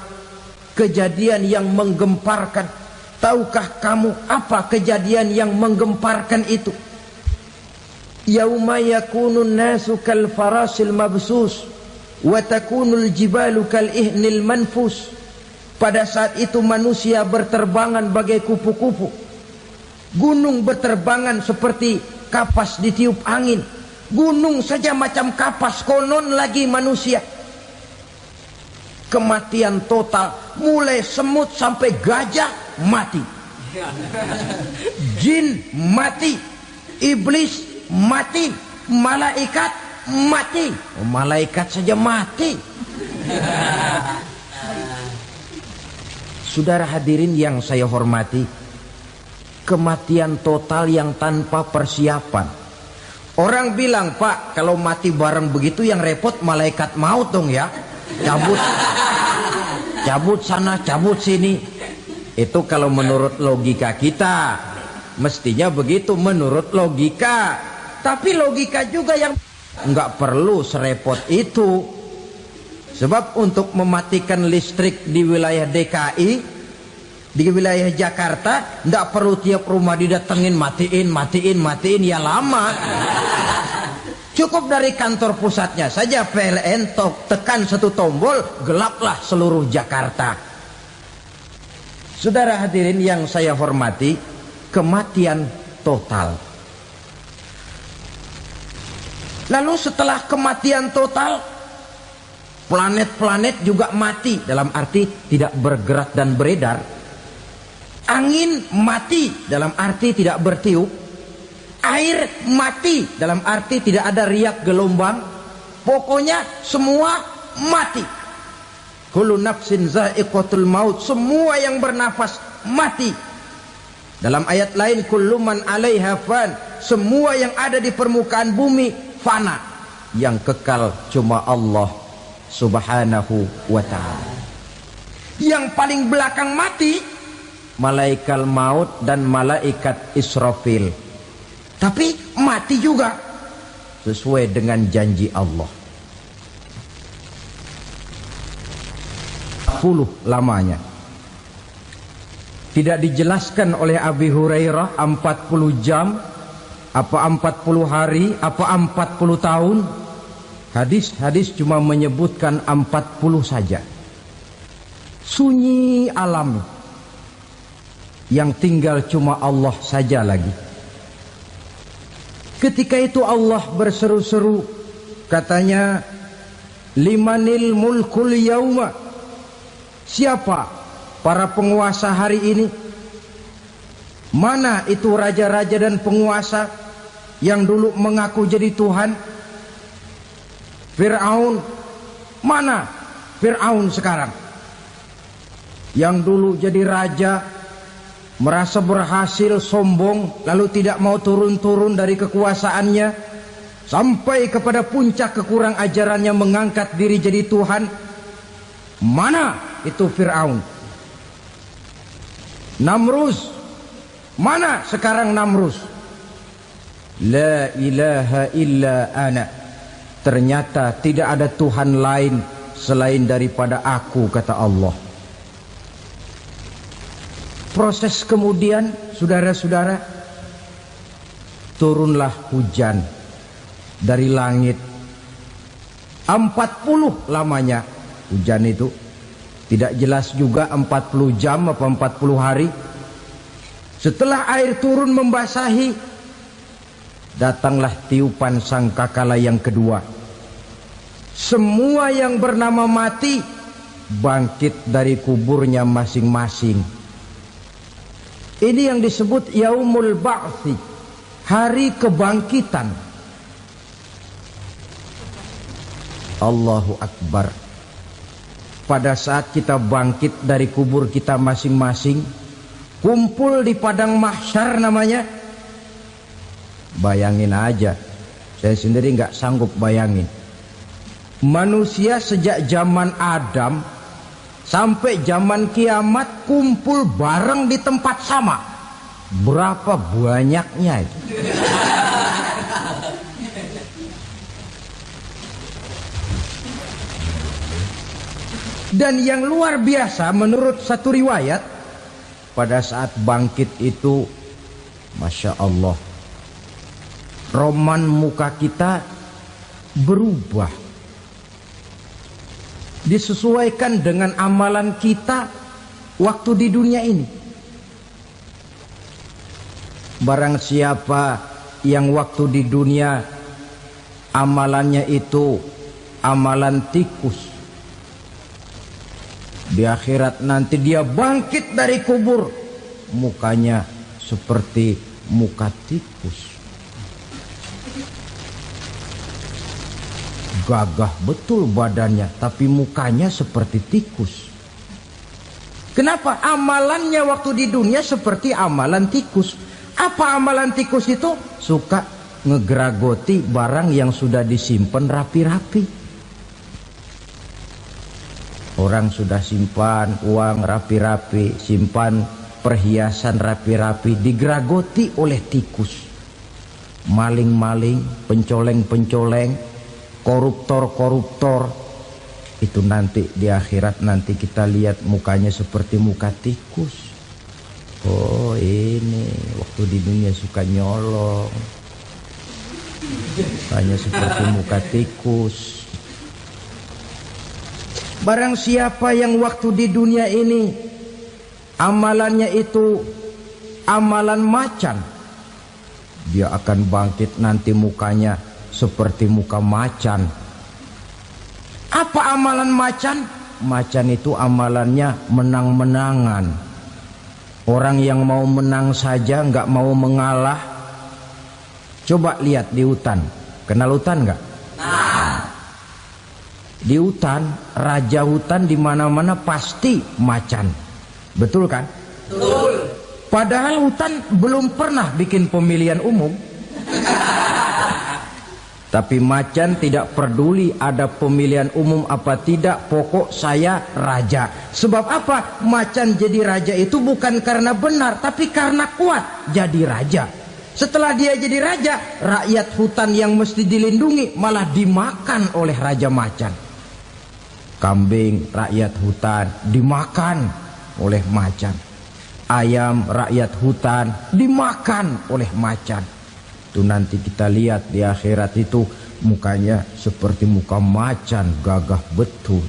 Speaker 1: Kejadian yang menggemparkan. Tahukah kamu apa kejadian yang menggemparkan itu? Yauma yakunun nasu kal farasil mabsus wa takunul jibalu kal ihnil manfus. Pada saat itu manusia berterbangan bagai kupu-kupu, gunung berterbangan seperti kapas ditiup angin. Gunung saja macam kapas, konon lagi manusia. Kematian total, mulai semut sampai gajah mati, jin mati, iblis mati, malaikat mati. Oh, malaikat saja mati. Saudara hadirin yang saya hormati, kematian total yang tanpa persiapan. Orang bilang, Pak, kalau mati bareng begitu yang repot malaikat maut dong ya. Cabut sana, cabut sini. Itu kalau menurut logika kita, mestinya begitu menurut logika. Tapi logika juga yang nggak perlu serepot itu. Sebab untuk mematikan listrik di wilayah DKI, di wilayah Jakarta, nggak perlu tiap rumah didatengin, matiin, ya lama. Cukup dari kantor pusatnya saja PLN, tekan satu tombol, gelaplah seluruh Jakarta. Saudara hadirin yang saya hormati, kematian total. Lalu setelah kematian total, planet-planet juga mati, dalam arti tidak bergerak dan beredar. Angin mati, dalam arti tidak bertiup. Air mati, dalam arti tidak ada riak gelombang. Pokoknya semua mati. Kullu nafsin za'iqatul maut. Semua yang bernafas mati. Dalam ayat lain, kullu man 'alaiha fan. Semua yang ada di permukaan bumi fana. Yang kekal cuma Allah Subhanahu wa ta'ala. Yang paling belakang mati malaikat maut dan malaikat Israfil. Tapi mati juga sesuai dengan janji Allah. 40 lamanya. Tidak dijelaskan oleh Abi Hurairah 40 jam, apa 40 hari, apa 40 tahun. Hadis-hadis cuma menyebutkan 40 saja. Sunyi alam, yang tinggal cuma Allah saja lagi. Ketika itu Allah berseru-seru, katanya, limanil mulkul yauma. Siapa para penguasa hari ini? Mana itu raja-raja dan penguasa yang dulu mengaku jadi Tuhan? Fir'aun. Mana Fir'aun sekarang? Yang dulu jadi raja, merasa berhasil, sombong, lalu tidak mau turun-turun dari kekuasaannya, sampai kepada puncak kekurang ajarannya mengangkat diri jadi Tuhan. Mana itu Fir'aun? Namrus. Mana sekarang Namrus? La ilaha illa ana. Ternyata tidak ada Tuhan lain selain daripada aku, kata Allah. Proses kemudian, saudara-saudara, turunlah hujan dari langit. 40 lamanya hujan itu. Tidak jelas juga 40 jam apa 40 hari. Setelah air turun membasahi, datanglah tiupan sangkakala yang kedua. Semua yang bernama mati bangkit dari kuburnya masing-masing. Ini yang disebut Yaumul Ba'thi, hari kebangkitan. Allahu Akbar. Pada saat kita bangkit dari kubur kita masing-masing, kumpul di padang mahsyar namanya. Bayangin aja, saya sendiri nggak sanggup bayangin. Manusia sejak zaman Adam sampai zaman kiamat kumpul bareng di tempat sama. Berapa banyaknya itu? Dan yang luar biasa menurut satu riwayat, pada saat bangkit itu, Masya Allah, roman muka kita berubah, disesuaikan dengan amalan kita waktu di dunia ini. Barang siapa yang waktu di dunia amalannya itu amalan tikus, di akhirat nanti dia bangkit dari kubur, mukanya seperti muka tikus. Gagah betul badannya, tapi mukanya seperti tikus. Kenapa? Amalannya waktu di dunia seperti amalan tikus. Apa amalan tikus itu? Suka ngegeragoti barang yang sudah disimpan rapi-rapi. Orang sudah simpan uang rapi-rapi, simpan perhiasan rapi-rapi, digeragoti oleh tikus. Maling-maling, pencoleng-pencoleng, koruptor-koruptor. Itu nanti di akhirat nanti kita lihat mukanya seperti muka tikus. Oh ini waktu di dunia suka nyolong, mukanya seperti muka tikus. Barang siapa yang waktu di dunia ini amalannya itu amalan macan, dia akan bangkit nanti mukanya seperti muka macan. Apa amalan macan? Macan itu amalannya menang-menangan. Orang yang mau menang saja nggak mau mengalah. Coba lihat di hutan, kenal hutan nggak? Di hutan, raja hutan di mana-mana pasti macan. Betul kan? Betul. Padahal hutan belum pernah bikin pemilihan umum. Tapi macan tidak peduli ada pemilihan umum apa tidak, pokok saya raja. Sebab apa? Macan jadi raja itu bukan karena benar, tapi karena kuat jadi raja. Setelah dia jadi raja, rakyat hutan yang mesti dilindungi malah dimakan oleh raja macan. Kambing rakyat hutan dimakan oleh macan. Ayam rakyat hutan dimakan oleh macan. Itu nanti kita lihat di akhirat itu mukanya seperti muka macan, gagah betul.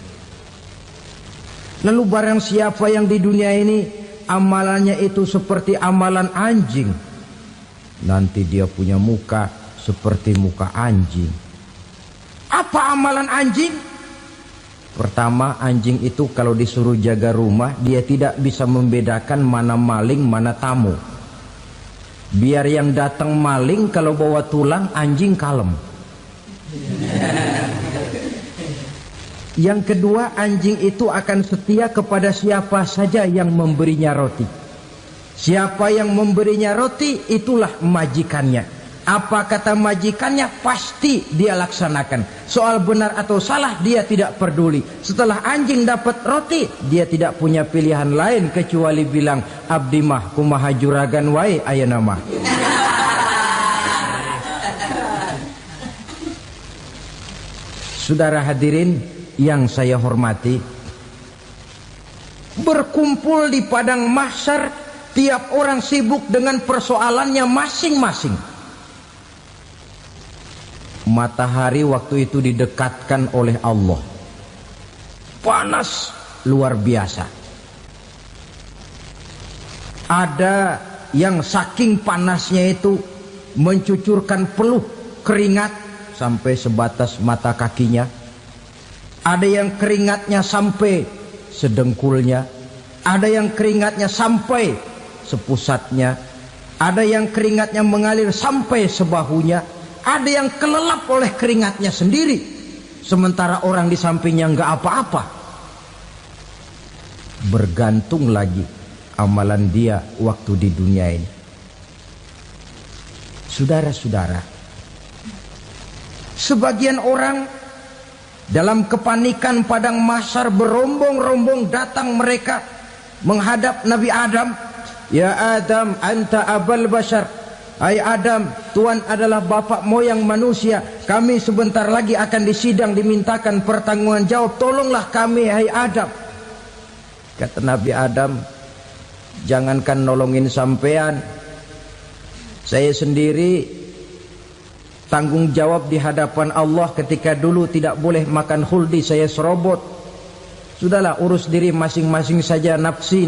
Speaker 1: Lalu barang siapa yang di dunia ini amalannya itu seperti amalan anjing, nanti dia punya muka seperti muka anjing. Apa amalan anjing? Pertama, anjing itu kalau disuruh jaga rumah, dia tidak bisa membedakan mana maling, mana tamu. Biar yang datang maling, kalau bawa tulang, anjing kalem. Yang kedua, anjing itu akan setia kepada siapa saja yang memberinya roti. Siapa yang memberinya roti, itulah majikannya. Apa kata majikannya pasti dia laksanakan. Soal benar atau salah dia tidak peduli. Setelah anjing dapat roti, dia tidak punya pilihan lain kecuali bilang, abdi mah kumaha juragan wae ayeuna mah. Saudara hadirin yang saya hormati, berkumpul di padang mahsyar, tiap orang sibuk dengan persoalannya masing-masing. Matahari waktu itu didekatkan oleh Allah, panas luar biasa. Ada yang saking panasnya itu mencucurkan peluh keringat sampai sebatas mata kakinya. Ada yang keringatnya sampai sedengkulnya, ada yang keringatnya sampai sepusatnya, ada yang keringatnya mengalir sampai sebahunya, ada yang kelelap oleh keringatnya sendiri, sementara orang di sampingnya nggak apa-apa. Bergantung lagi amalan dia waktu di dunia ini. Saudara-saudara, sebagian orang dalam kepanikan padang mahsyar berombong-rombong datang mereka menghadap Nabi Adam. Ya Adam, anta abal bashar. Hai Adam, Tuhan adalah bapak moyang manusia. Kami sebentar lagi akan disidang, dimintakan pertanggungan jawab. Tolonglah kami, hai Adam. Kata Nabi Adam, jangankan nolongin sampean, saya sendiri tanggung jawab di hadapan Allah ketika dulu tidak boleh makan khuldi, saya serobot. Sudahlah, urus diri masing-masing saja, nafsi.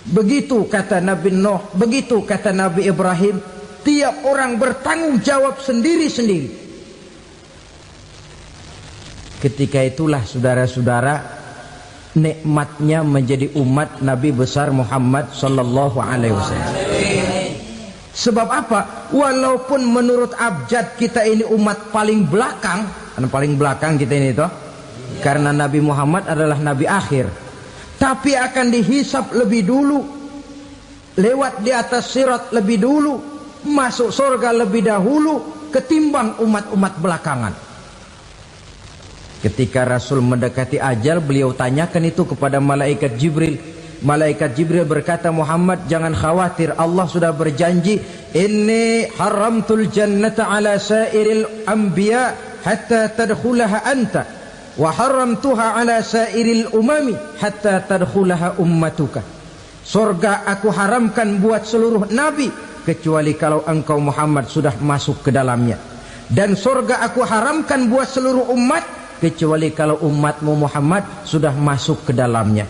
Speaker 1: Begitu kata Nabi Nuh, begitu kata Nabi Ibrahim. Tiap orang bertanggung jawab sendiri-sendiri. Ketika itulah saudara-saudara, nikmatnya menjadi umat Nabi besar Muhammad sallallahu alaihi wasallam. Sebab apa? Walaupun menurut abjad kita ini umat paling belakang, paling belakang kita ini toh, karena Nabi Muhammad adalah Nabi akhir, tapi akan dihisap lebih dulu, lewat di atas sirat lebih dulu, masuk surga lebih dahulu ketimbang umat-umat belakangan. Ketika Rasul mendekati ajal, beliau tanyakan itu kepada malaikat Jibril. Malaikat Jibril berkata, Muhammad jangan khawatir, Allah sudah berjanji, inni haramtul jannata ala sairil anbiya hatta tadkhulaha anta wa haramtuha ala sairil umami hatta tadkhulaha ummatuka. Surga aku haramkan buat seluruh nabi kecuali kalau engkau Muhammad sudah masuk ke dalamnya, dan surga aku haramkan buat seluruh umat kecuali kalau umatmu Muhammad sudah masuk ke dalamnya.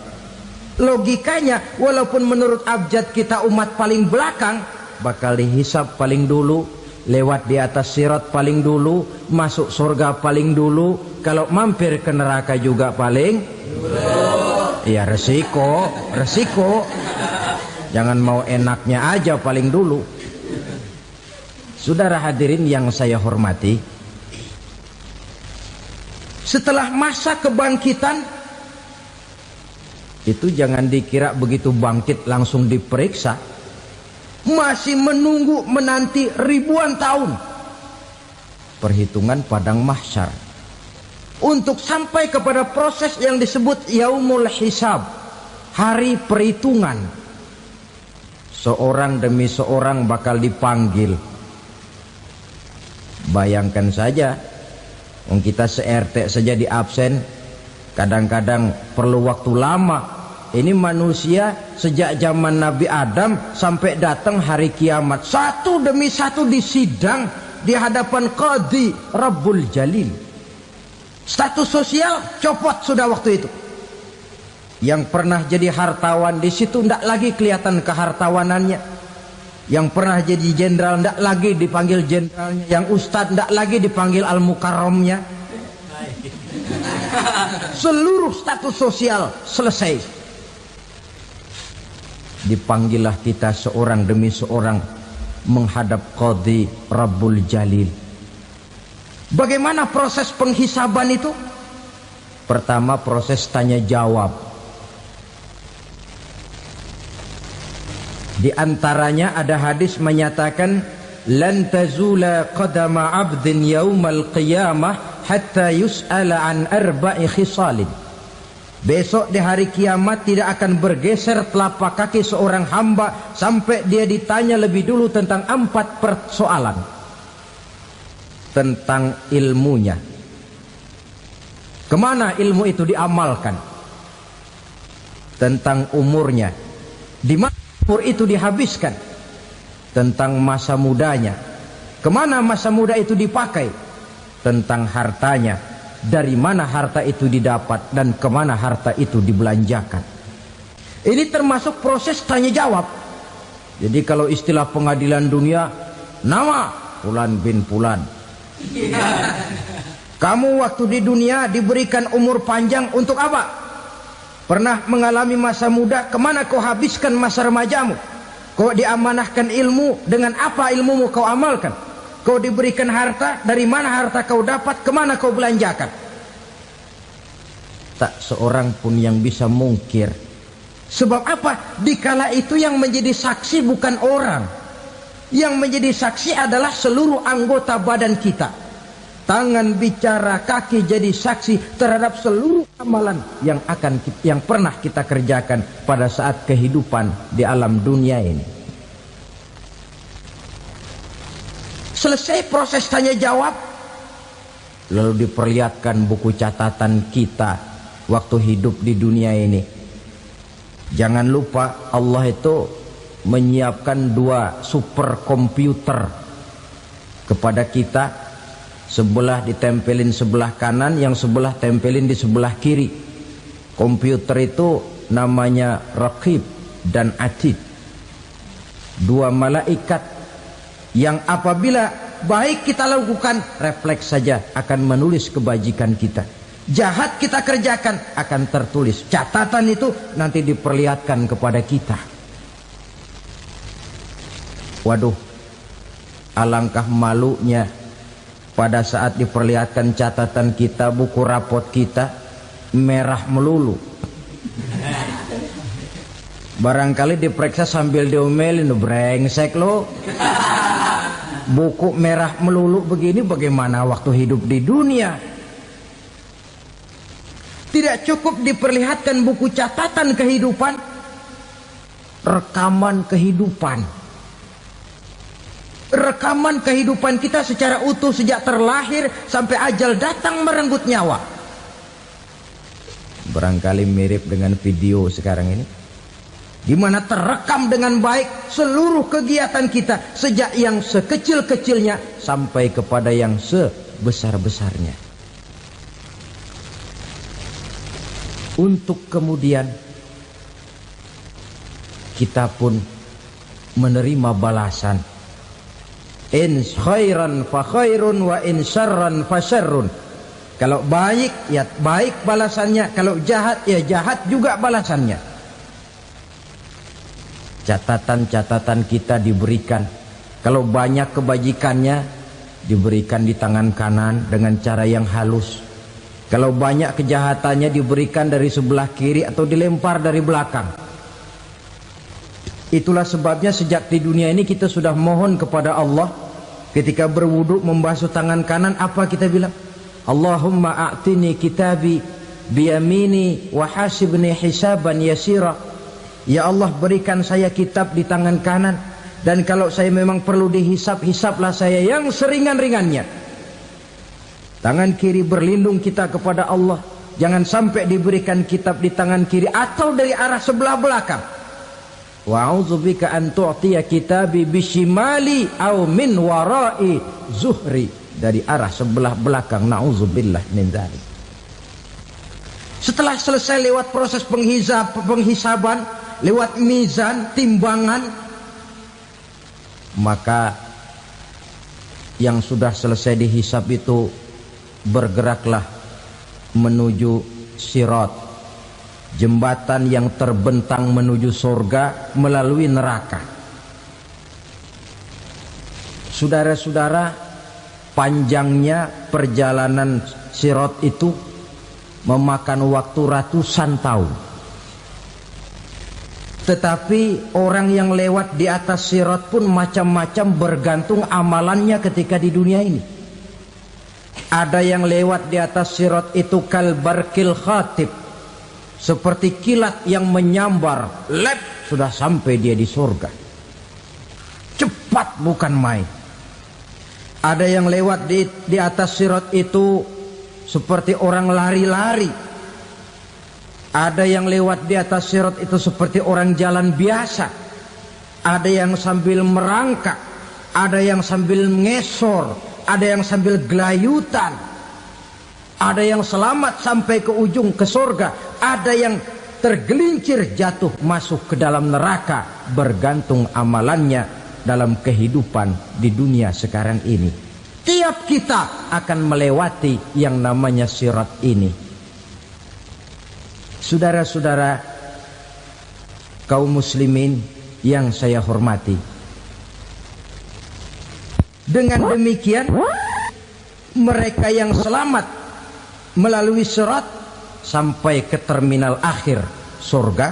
Speaker 1: Logikanya, walaupun menurut abjad kita umat paling belakang, bakal dihisap paling dulu, lewat di atas sirat paling dulu, masuk surga paling dulu, kalau mampir ke neraka juga paling dulu. Ya resiko. Jangan mau enaknya aja paling dulu. Saudara hadirin yang saya hormati, setelah masa kebangkitan itu jangan dikira begitu bangkit langsung diperiksa. Masih menunggu menanti ribuan tahun perhitungan padang mahsyar untuk sampai kepada proses yang disebut yaumul hisab, hari perhitungan. Seorang demi seorang bakal dipanggil. Bayangkan saja, kita se-RT saja di absen, kadang-kadang perlu waktu lama. Ini manusia sejak zaman Nabi Adam sampai datang hari kiamat, satu demi satu disidang di hadapan Qadhi Rabbul Jalil. Status sosial copot sudah waktu itu. Yang pernah jadi hartawan di situ tidak lagi kelihatan kehartawanannya. Yang pernah jadi jenderal tidak lagi dipanggil jenderalnya. Yang ustadz tidak lagi dipanggil al-mukarramnya. Seluruh status sosial selesai. Dipanggillah kita seorang demi seorang menghadap Qadhi Rabbul Jalil. Bagaimana proses penghisaban itu? Pertama, proses tanya jawab. Di antaranya ada hadis menyatakan, lan tazula qadama 'abdin yaumal qiyamah hatta yus'ala an arba'i khisalin. Besok di hari kiamat tidak akan bergeser telapak kaki seorang hamba sampai dia ditanya lebih dulu tentang 4 persoalan. Tentang ilmunya, kemana ilmu itu diamalkan. Tentang umurnya, di mana umur itu dihabiskan. Tentang masa mudanya, kemana masa muda itu dipakai. tentang hartanya, dari mana harta itu didapat dan kemana harta itu dibelanjakan. Ini termasuk proses tanya jawab. Jadi kalau istilah pengadilan dunia, nama Fulan bin Fulan. Kamu waktu di dunia diberikan umur panjang untuk apa? Pernah mengalami masa muda, kemana kau habiskan masa remajamu? Kau diamanahkan ilmu, dengan apa ilmumu kau amalkan? Kau diberikan harta, dari mana harta kau dapat, kemana kau belanjakan? Tak seorang pun yang bisa mungkir. Sebab apa? Dikala itu yang menjadi saksi bukan orang. Yang menjadi saksi adalah seluruh anggota badan kita. Tangan bicara, kaki jadi saksi terhadap seluruh amalan yang pernah kita kerjakan pada saat kehidupan di alam dunia ini. Selesai proses tanya jawab, lalu diperlihatkan buku catatan kita waktu hidup di dunia ini. Jangan lupa Allah itu menyiapkan 2 superkomputer kepada kita. Sebelah ditempelin sebelah kanan, yang sebelah tempelin di sebelah kiri. Komputer itu namanya Raqib dan Atid, 2 malaikat yang apabila baik kita lakukan, refleks saja akan menulis kebajikan kita. Jahat kita kerjakan, akan tertulis. Catatan itu nanti diperlihatkan kepada kita. Waduh, alangkah malunya pada saat diperlihatkan catatan kita, buku rapot kita merah melulu. Barangkali diperiksa sambil diomelin, brengsek lo. Buku merah melulu begini, bagaimana waktu hidup di dunia? Tidak cukup diperlihatkan buku catatan kehidupan, rekaman kehidupan. Rekaman kehidupan kita secara utuh sejak terlahir sampai ajal datang merenggut nyawa. Barangkali mirip dengan video sekarang ini, di mana terekam dengan baik seluruh kegiatan kita, sejak yang sekecil-kecilnya sampai kepada yang sebesar-besarnya. Untuk kemudian kita pun menerima balasan. In khairan fa khairun wa in syarran fa syarrun. Kalau baik ya baik balasannya, kalau jahat ya jahat juga balasannya. Catatan-catatan kita diberikan. Kalau banyak kebajikannya diberikan di tangan kanan dengan cara yang halus. Kalau banyak kejahatannya diberikan dari sebelah kiri atau dilempar dari belakang. Itulah sebabnya sejak di dunia ini kita sudah mohon kepada Allah. Ketika berwudu membasuh tangan kanan, apa kita bilang? Allahumma a'tini kitabi biyamini wa hasibni hisaban yasira. Ya Allah, berikan saya kitab di tangan kanan, dan kalau saya memang perlu dihisap, hisaplah saya yang seringan-ringannya. Tangan kiri berlindung kita kepada Allah, jangan sampai diberikan kitab di tangan kiri atau dari arah sebelah belakang. Wa a'udzubika an tu'tiya kitabi bishimali aw min wara'i zuhri, dari arah sebelah belakang. Na'udzubillah min dzalik. Setelah selesai lewat proses penghisaban, lewat mizan, timbangan, maka yang sudah selesai dihisab itu bergeraklah menuju sirat, jembatan yang terbentang menuju surga melalui neraka. Saudara-saudara, panjangnya perjalanan sirat itu memakan waktu ratusan tahun. Tetapi orang yang lewat di atas sirat pun macam-macam, bergantung amalannya ketika di dunia ini. Ada yang lewat di atas sirat itu kalbarkil khatib, seperti kilat yang menyambar, lep, sudah sampai dia di surga. Cepat bukan main. Ada yang lewat di atas sirat itu seperti orang lari-lari. Ada yang lewat di atas sirat itu seperti orang jalan biasa. Ada yang sambil merangkak, ada yang sambil ngesor, ada yang sambil gelayutan, ada yang selamat sampai ke ujung ke surga, ada yang tergelincir jatuh masuk ke dalam neraka, bergantung amalannya dalam kehidupan di dunia sekarang ini. Tiap kita akan melewati yang namanya sirat ini. Saudara-saudara kaum muslimin yang saya hormati, dengan demikian mereka yang selamat melalui sirat sampai ke terminal akhir surga,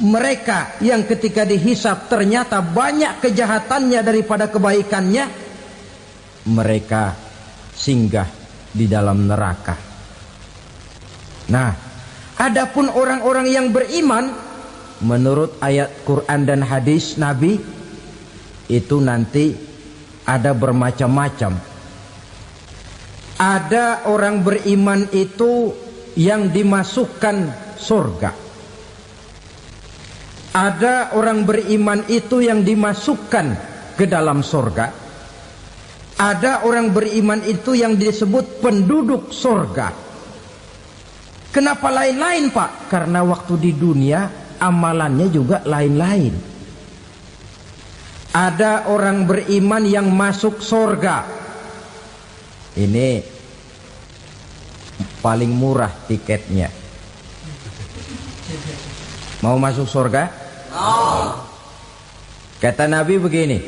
Speaker 1: mereka yang ketika dihisab ternyata banyak kejahatannya daripada kebaikannya, mereka singgah di dalam neraka. Nah, adapun orang-orang yang beriman menurut ayat Quran dan hadis Nabi itu nanti ada bermacam-macam. Ada orang beriman itu yang dimasukkan surga. Ada orang beriman itu yang dimasukkan ke dalam surga. Ada orang beriman itu yang disebut penduduk surga. Kenapa lain-lain, Pak? Karena waktu di dunia amalannya juga lain-lain. Ada orang beriman yang masuk surga. Ini paling murah tiketnya. Mau masuk surga? Kata Nabi begini,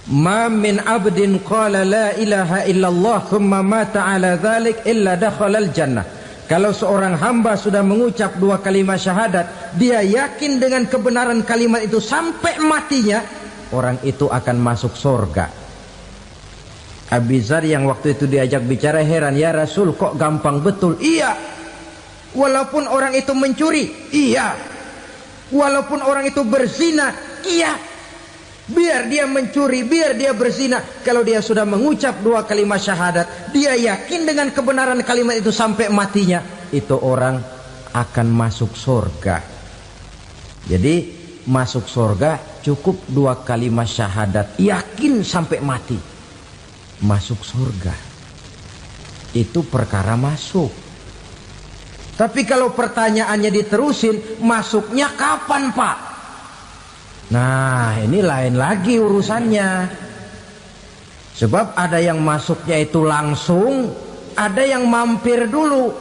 Speaker 1: ma min abdin qala la ilaha illallah thumma mata ala dhalik illa dakhalal jannah. Kalau seorang hamba sudah mengucap dua kalimat syahadat, dia yakin dengan kebenaran kalimat itu sampai matinya, orang itu akan masuk surga. Abi Dzar yang waktu itu diajak bicara heran, ya Rasul kok gampang betul? Iya, walaupun orang itu mencuri, iya, walaupun orang itu berzina, iya, biar dia mencuri, biar dia berzina, kalau dia sudah mengucap dua kalimat syahadat, dia yakin dengan kebenaran kalimat itu sampai matinya, itu orang akan masuk surga. Jadi masuk surga cukup dua kalimat syahadat, yakin sampai mati, masuk surga. Itu perkara masuk. Tapi kalau pertanyaannya diterusin, masuknya kapan, Pak? Nah, ini lain lagi urusannya. Sebab ada yang masuknya itu langsung, ada yang mampir dulu.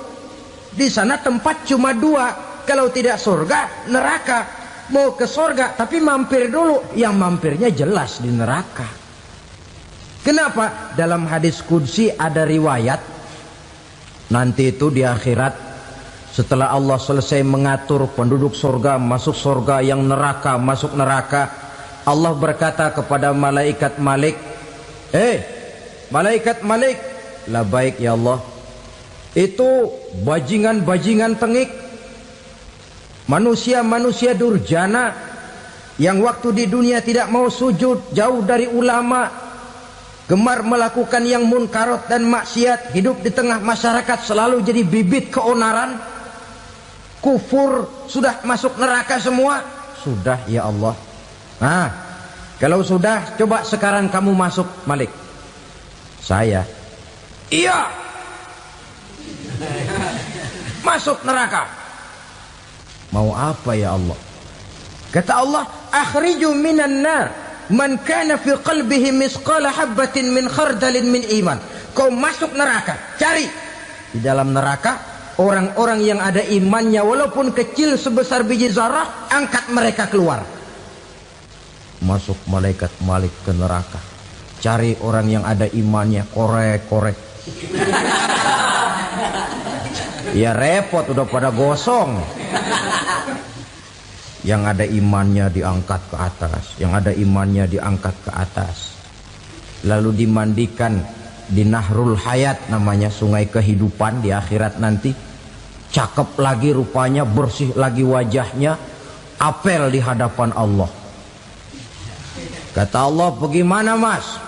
Speaker 1: Di sana tempat cuma dua, kalau tidak surga, neraka. Mau ke surga tapi mampir dulu, yang mampirnya jelas di neraka. Kenapa? Dalam hadis qudsi ada riwayat, nanti itu di akhirat, setelah Allah selesai mengatur penduduk surga masuk surga, yang neraka masuk neraka, Allah berkata kepada malaikat Malik, malaikat Malik, labaik ya Allah, itu bajingan-bajingan tengik, manusia-manusia durjana yang waktu di dunia tidak mau sujud, jauh dari ulama, gemar melakukan yang munkarat dan maksiat, hidup di tengah masyarakat selalu jadi bibit keonaran, kufur, sudah masuk neraka semua. Sudah ya Allah. Nah, kalau sudah, coba sekarang kamu masuk, Malik. Saya, iya, masuk neraka. Mau apa ya Allah? Kata Allah, akhriju minan nar man kana fi qalbihi misqala habatin min khardalin min iman. Kau masuk neraka, cari di dalam neraka orang-orang yang ada imannya walaupun kecil sebesar biji zarah, angkat mereka keluar. Masuk malaikat Malik ke neraka, cari orang yang ada imannya, korek-korek. Ya repot, udah pada gosong. Yang ada imannya diangkat ke atas, yang ada imannya diangkat ke atas, lalu dimandikan di Nahrul Hayat, namanya sungai kehidupan di akhirat nanti. Cakep lagi rupanya, bersih lagi wajahnya, apel di hadapan Allah. Kata Allah, bagaimana mas?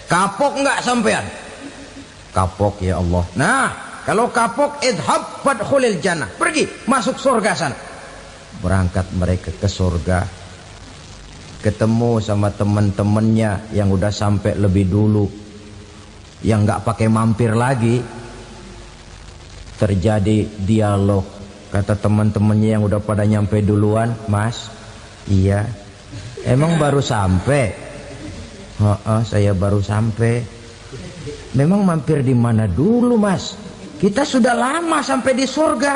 Speaker 1: Kapok nggak sampean? Kapok ya Allah. Nah, kalau kapok, idhab fadkhulil jannah, pergi masuk surga sana. Berangkat mereka ke surga. ketemu sama teman-temannya yang udah sampai lebih dulu, yang nggak pakai mampir lagi. Terjadi dialog. Kata teman-temannya yang udah pada nyampe duluan, "Mas, iya, emang baru sampai?" Saya baru sampai." "Memang mampir di mana dulu, Mas? Kita sudah lama sampai di surga."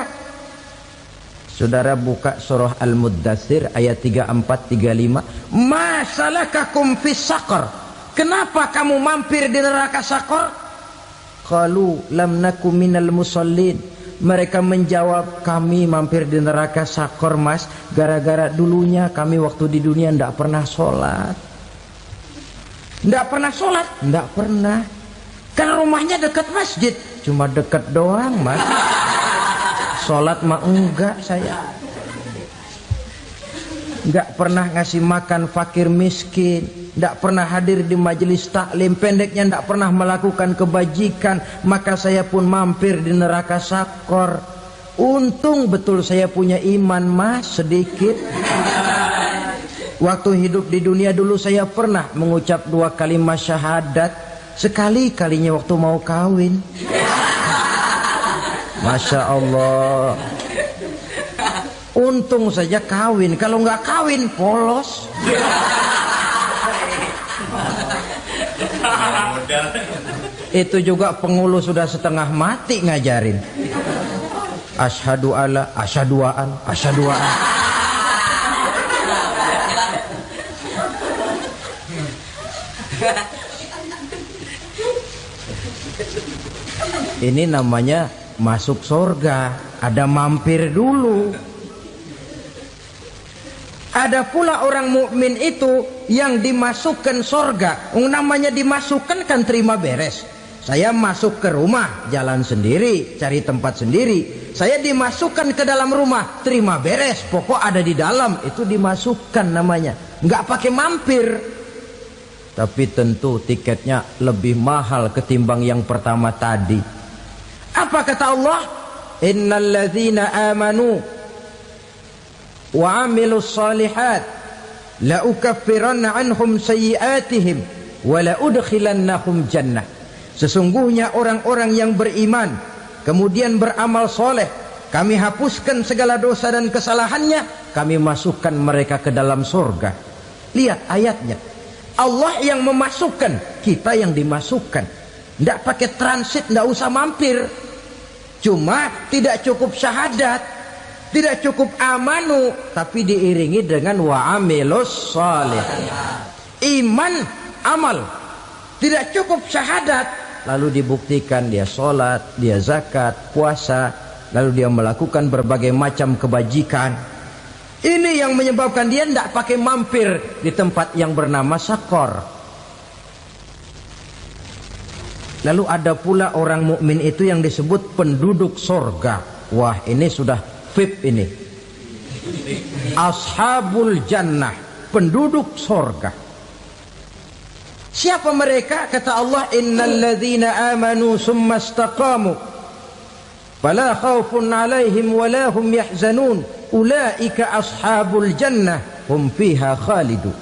Speaker 1: Saudara buka surah Al-Muddatsir ayat 34-35. "Ma salakakum fis saqar?" Kenapa kamu mampir di neraka Sakor? Qalu lam naku minal musallin. Mereka menjawab, kami mampir di neraka Sakor, Mas, gara-gara dulunya kami waktu di dunia ndak pernah sholat. Ndak pernah sholat? Ndak pernah. Kan rumahnya dekat masjid. Cuma dekat doang, Mas. Sholat mah enggak saya. Nggak pernah ngasih makan fakir miskin, nggak pernah hadir di majelis taklim, pendeknya nggak pernah melakukan kebajikan, maka saya pun mampir di neraka Sakor. Untung betul saya punya iman, Mas, sedikit. Waktu hidup di dunia dulu saya pernah mengucap 2 kalimat syahadat, sekali-kalinya waktu mau kawin. Masya Allah. Untung saja kawin, kalau nggak kawin polos. Itu juga pengulu sudah setengah mati ngajarin. Asyhadu alla, asyaduaan, asyaduaan. Ini namanya masuk surga, ada mampir dulu. Ada pula orang mukmin itu yang dimasukkan surga. Namanya dimasukkan kan terima beres. Saya masuk ke rumah, jalan sendiri, cari tempat sendiri. Saya dimasukkan ke dalam rumah, terima beres, pokok ada di dalam, itu dimasukkan namanya. Nggak pakai mampir. Tapi tentu tiketnya lebih mahal ketimbang yang pertama tadi. Apa kata Allah? Innal ladzina amanu wa amilus salihat la ukaffiranna anhum sayyi'atihim wa la udkhilannahum jannah. Sesungguhnya orang-orang yang beriman kemudian beramal soleh, kami hapuskan segala dosa dan kesalahannya, kami masukkan mereka ke dalam surga. Lihat ayatnya, Allah yang memasukkan, kita yang dimasukkan. Tidak pakai transit, tidak usah mampir. Cuma tidak cukup syahadat, tidak cukup amanu, tapi diiringi dengan wa'amilus salih. Iman, amal. Tidak cukup syahadat, lalu dibuktikan dia sholat, dia zakat, puasa, lalu dia melakukan berbagai macam kebajikan. Ini yang menyebabkan dia tidak pakai mampir di tempat yang bernama Sakor. Lalu ada pula orang mukmin itu yang disebut penduduk sorga. Wah, ini sudah VIP ini. Ashabul jannah, penduduk sorga. Siapa mereka? Kata Allah, innal ladzina amanu summa istaqamu fala khaufun alaihim wala hum yahzanun ulaika ashabul jannah hum fiha khalidun.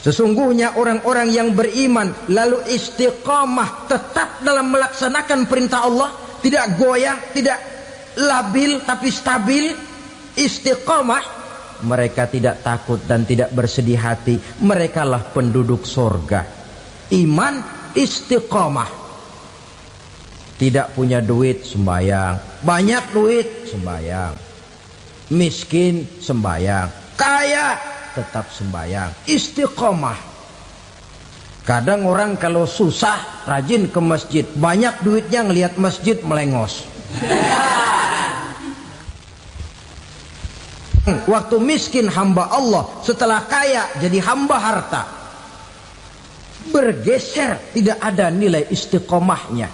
Speaker 1: Sesungguhnya orang-orang yang beriman lalu istiqamah, tetap dalam melaksanakan perintah Allah, tidak goyang, tidak labil tapi stabil, istiqamah, mereka tidak takut dan tidak bersedih hati. Merekalah penduduk surga. Iman, istiqamah. Tidak punya duit, sembayang. Banyak duit, sembayang. Miskin, sembayang. Kaya, tetap sembayang. Istiqamah. Kadang orang kalau susah rajin ke masjid, banyak duitnya ngelihat masjid melengos. Waktu miskin hamba Allah, setelah kaya jadi hamba harta. Bergeser, tidak ada nilai istiqomahnya.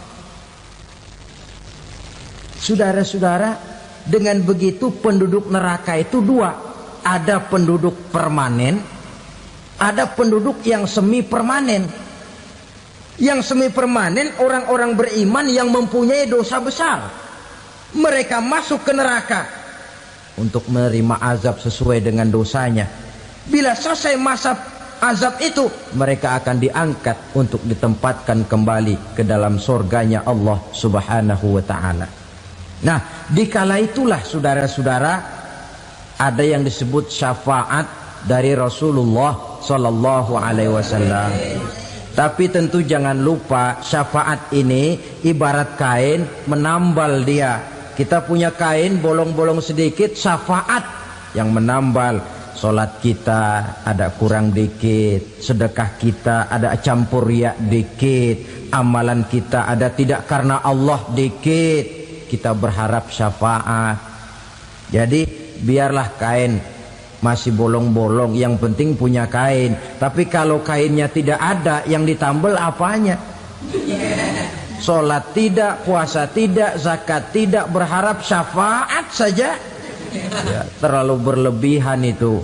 Speaker 1: Saudara-saudara, dengan begitu penduduk neraka itu dua. Ada penduduk permanen, ada penduduk yang semi permanen. Yang semi permanen orang-orang beriman yang mempunyai dosa besar. Mereka masuk ke neraka untuk menerima azab sesuai dengan dosanya. Bila selesai masa azab itu, mereka akan diangkat untuk ditempatkan kembali ke dalam surganya Allah Subhanahu wa ta'ala. Nah, dikala itulah saudara-saudara, ada yang disebut syafaat dari Rasulullah Sallallahu Alaihi Wasallam. Tapi tentu jangan lupa, syafaat ini ibarat kain menambal dia. Kita punya kain bolong-bolong sedikit, syafaat yang menambal. Solat kita ada kurang dikit, sedekah kita ada campur riak dikit, amalan kita ada tidak karena Allah dikit, kita berharap syafaat. Jadi biarlah kain masih bolong-bolong, yang penting punya kain. Tapi kalau kainnya tidak ada, yang ditambal apanya? Solat tidak, puasa tidak, zakat tidak, berharap syafaat saja. Ya, terlalu berlebihan itu.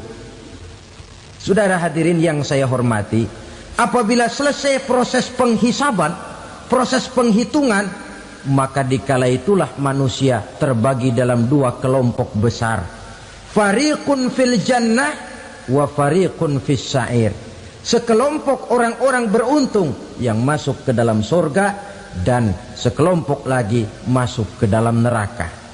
Speaker 1: Saudara hadirin yang saya hormati, apabila selesai proses penghisaban, proses penghitungan, maka dikala itulah manusia terbagi dalam dua kelompok besar. Fariqun fil jannah wa fariqun fis sa'ir. Sekelompok orang-orang beruntung yang masuk ke dalam surga, dan sekelompok lagi masuk ke dalam neraka.